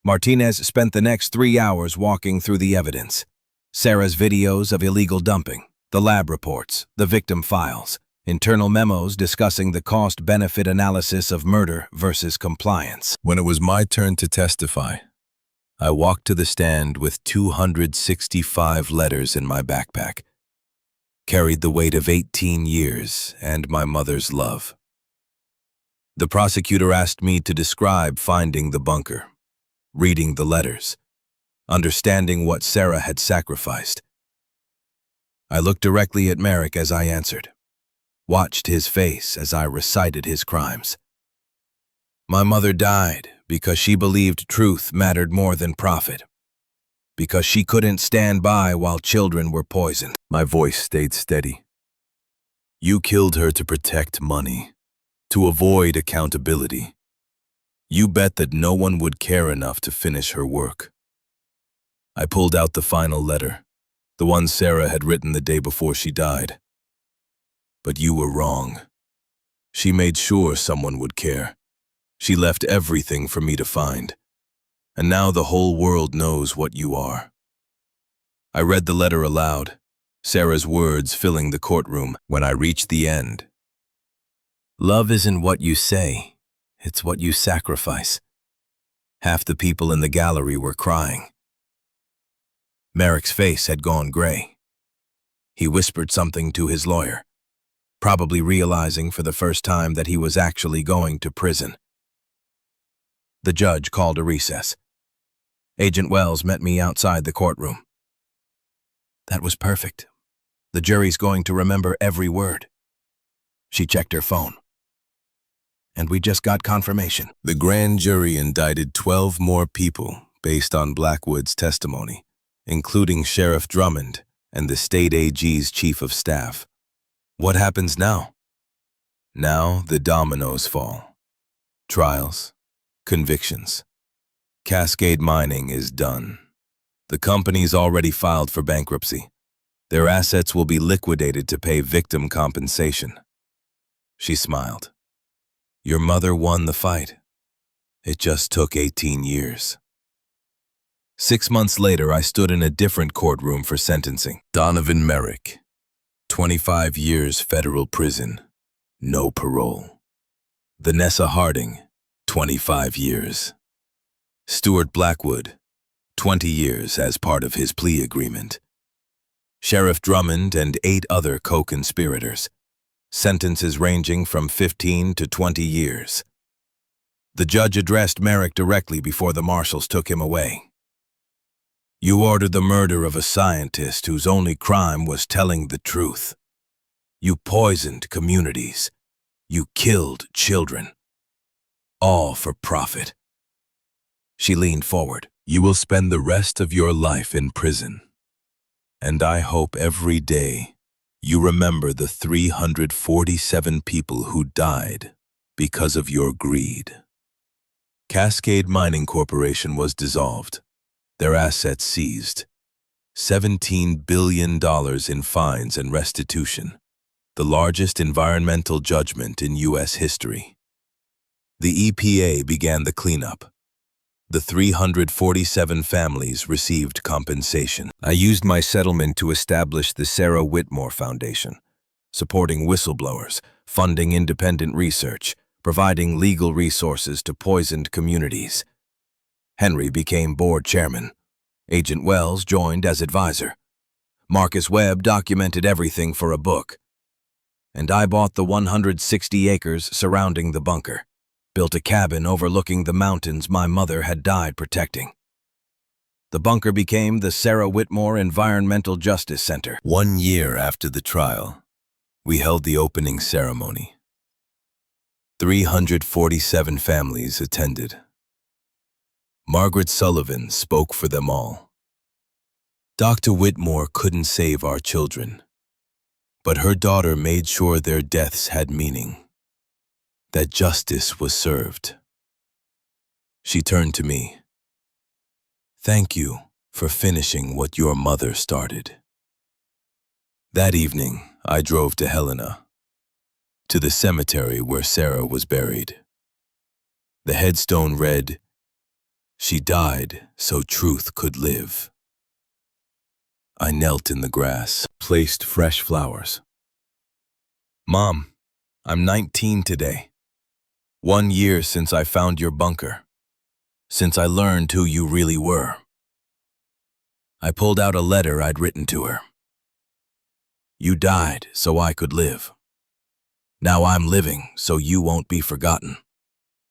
Martinez spent the next 3 hours walking through the evidence. Sarah's videos of illegal dumping, the lab reports, the victim files, internal memos discussing the cost-benefit analysis of murder versus compliance. When it was my turn to testify, I walked to the stand with 265 letters in my backpack. Carried the weight of 18 years and my mother's love. The prosecutor asked me to describe finding the bunker, reading the letters, understanding what Sarah had sacrificed. I looked directly at Merrick as I answered, watched his face as I recited his crimes. My mother died because she believed truth mattered more than profit. Because she couldn't stand by while children were poisoned. My voice stayed steady. You killed her to protect money, to avoid accountability. You bet that no one would care enough to finish her work. I pulled out the final letter, the one Sarah had written the day before she died. But you were wrong. She made sure someone would care. She left everything for me to find. And now the whole world knows what you are. I read the letter aloud, Sarah's words filling the courtroom when I reached the end. Love isn't what you say, it's what you sacrifice. Half the people in the gallery were crying. Merrick's face had gone gray. He whispered something to his lawyer, probably realizing for the first time that he was actually going to prison. The judge called a recess. Agent Wells met me outside the courtroom. That was perfect. The jury's going to remember every word. She checked her phone. And we just got confirmation. The grand jury indicted 12 more people based on Blackwood's testimony, including Sheriff Drummond and the state AG's chief of staff. What happens now? Now the dominoes fall. Trials, convictions. Cascade Mining is done. The company's already filed for bankruptcy. Their assets will be liquidated to pay victim compensation. She smiled. Your mother won the fight. It just took 18 years. 6 months later, I stood in a different courtroom for sentencing. Donovan Merrick, 25 years federal prison, no parole. Vanessa Harding, 25 years. Stuart Blackwood, 20 years as part of his plea agreement.
Sheriff Drummond and 8 other co-conspirators, sentences ranging from 15 to 20 years. The judge addressed Merrick directly before the marshals took him away. You ordered the murder of a scientist whose only crime was telling the truth. You poisoned communities. You killed children. All for profit. She leaned forward.
You will spend the rest of your life in prison. And I hope every day you remember the 347 people who died because of your greed. Cascade Mining Corporation was dissolved, their assets seized. $17 billion in fines and restitution, the largest environmental judgment in U.S. history. The EPA began the cleanup. The 347 families received compensation. I used my settlement to establish the Sarah Whitmore Foundation, supporting whistleblowers, funding independent research, providing legal resources to poisoned communities. Henry became board chairman. Agent Wells joined as advisor. Marcus Webb documented everything for a book. And I bought the 160 acres surrounding the bunker, built a cabin overlooking the mountains my mother had died protecting. The bunker became the Sarah Whitmore Environmental Justice Center. 1 year after the trial, we held the opening ceremony. 347 families attended. Margaret Sullivan spoke for them all. Dr. Whitmore couldn't save our children, but her daughter made sure their deaths had meaning, that justice was served. She turned to me. Thank you for finishing what your mother started. That evening, I drove to Helena, to the cemetery where Sarah was buried. The headstone read, "She died so truth could live." I knelt in the grass, placed fresh flowers. Mom, I'm 19 today. 1 year since I found your bunker, since I learned who you really were. I pulled out a letter I'd written to her. You died so I could live. Now I'm living so you won't be forgotten.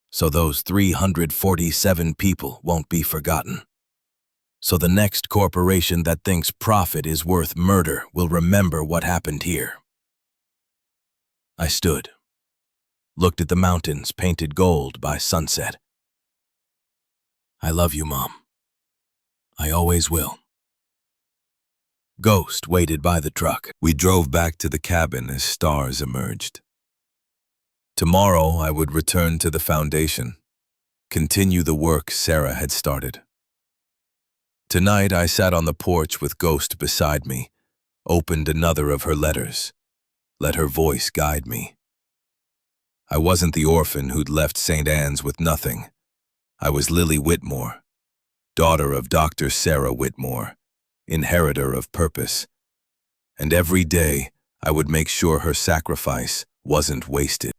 So those 347 people won't be forgotten. So the next corporation that thinks profit is worth murder will remember what happened here. I stood, looked at the mountains painted gold by sunset. I love you, Mom. I always will. Ghost waited by the truck. We drove back to the cabin as stars emerged. Tomorrow I would return to the foundation, continue the work Sarah had started. Tonight I sat on the porch with Ghost beside me, opened another of her letters, let her voice guide me. I wasn't the orphan who'd left St. Anne's with nothing. I was Lily Whitmore, daughter of Dr. Sarah Whitmore, inheritor of purpose. And every day I would make sure her sacrifice wasn't wasted.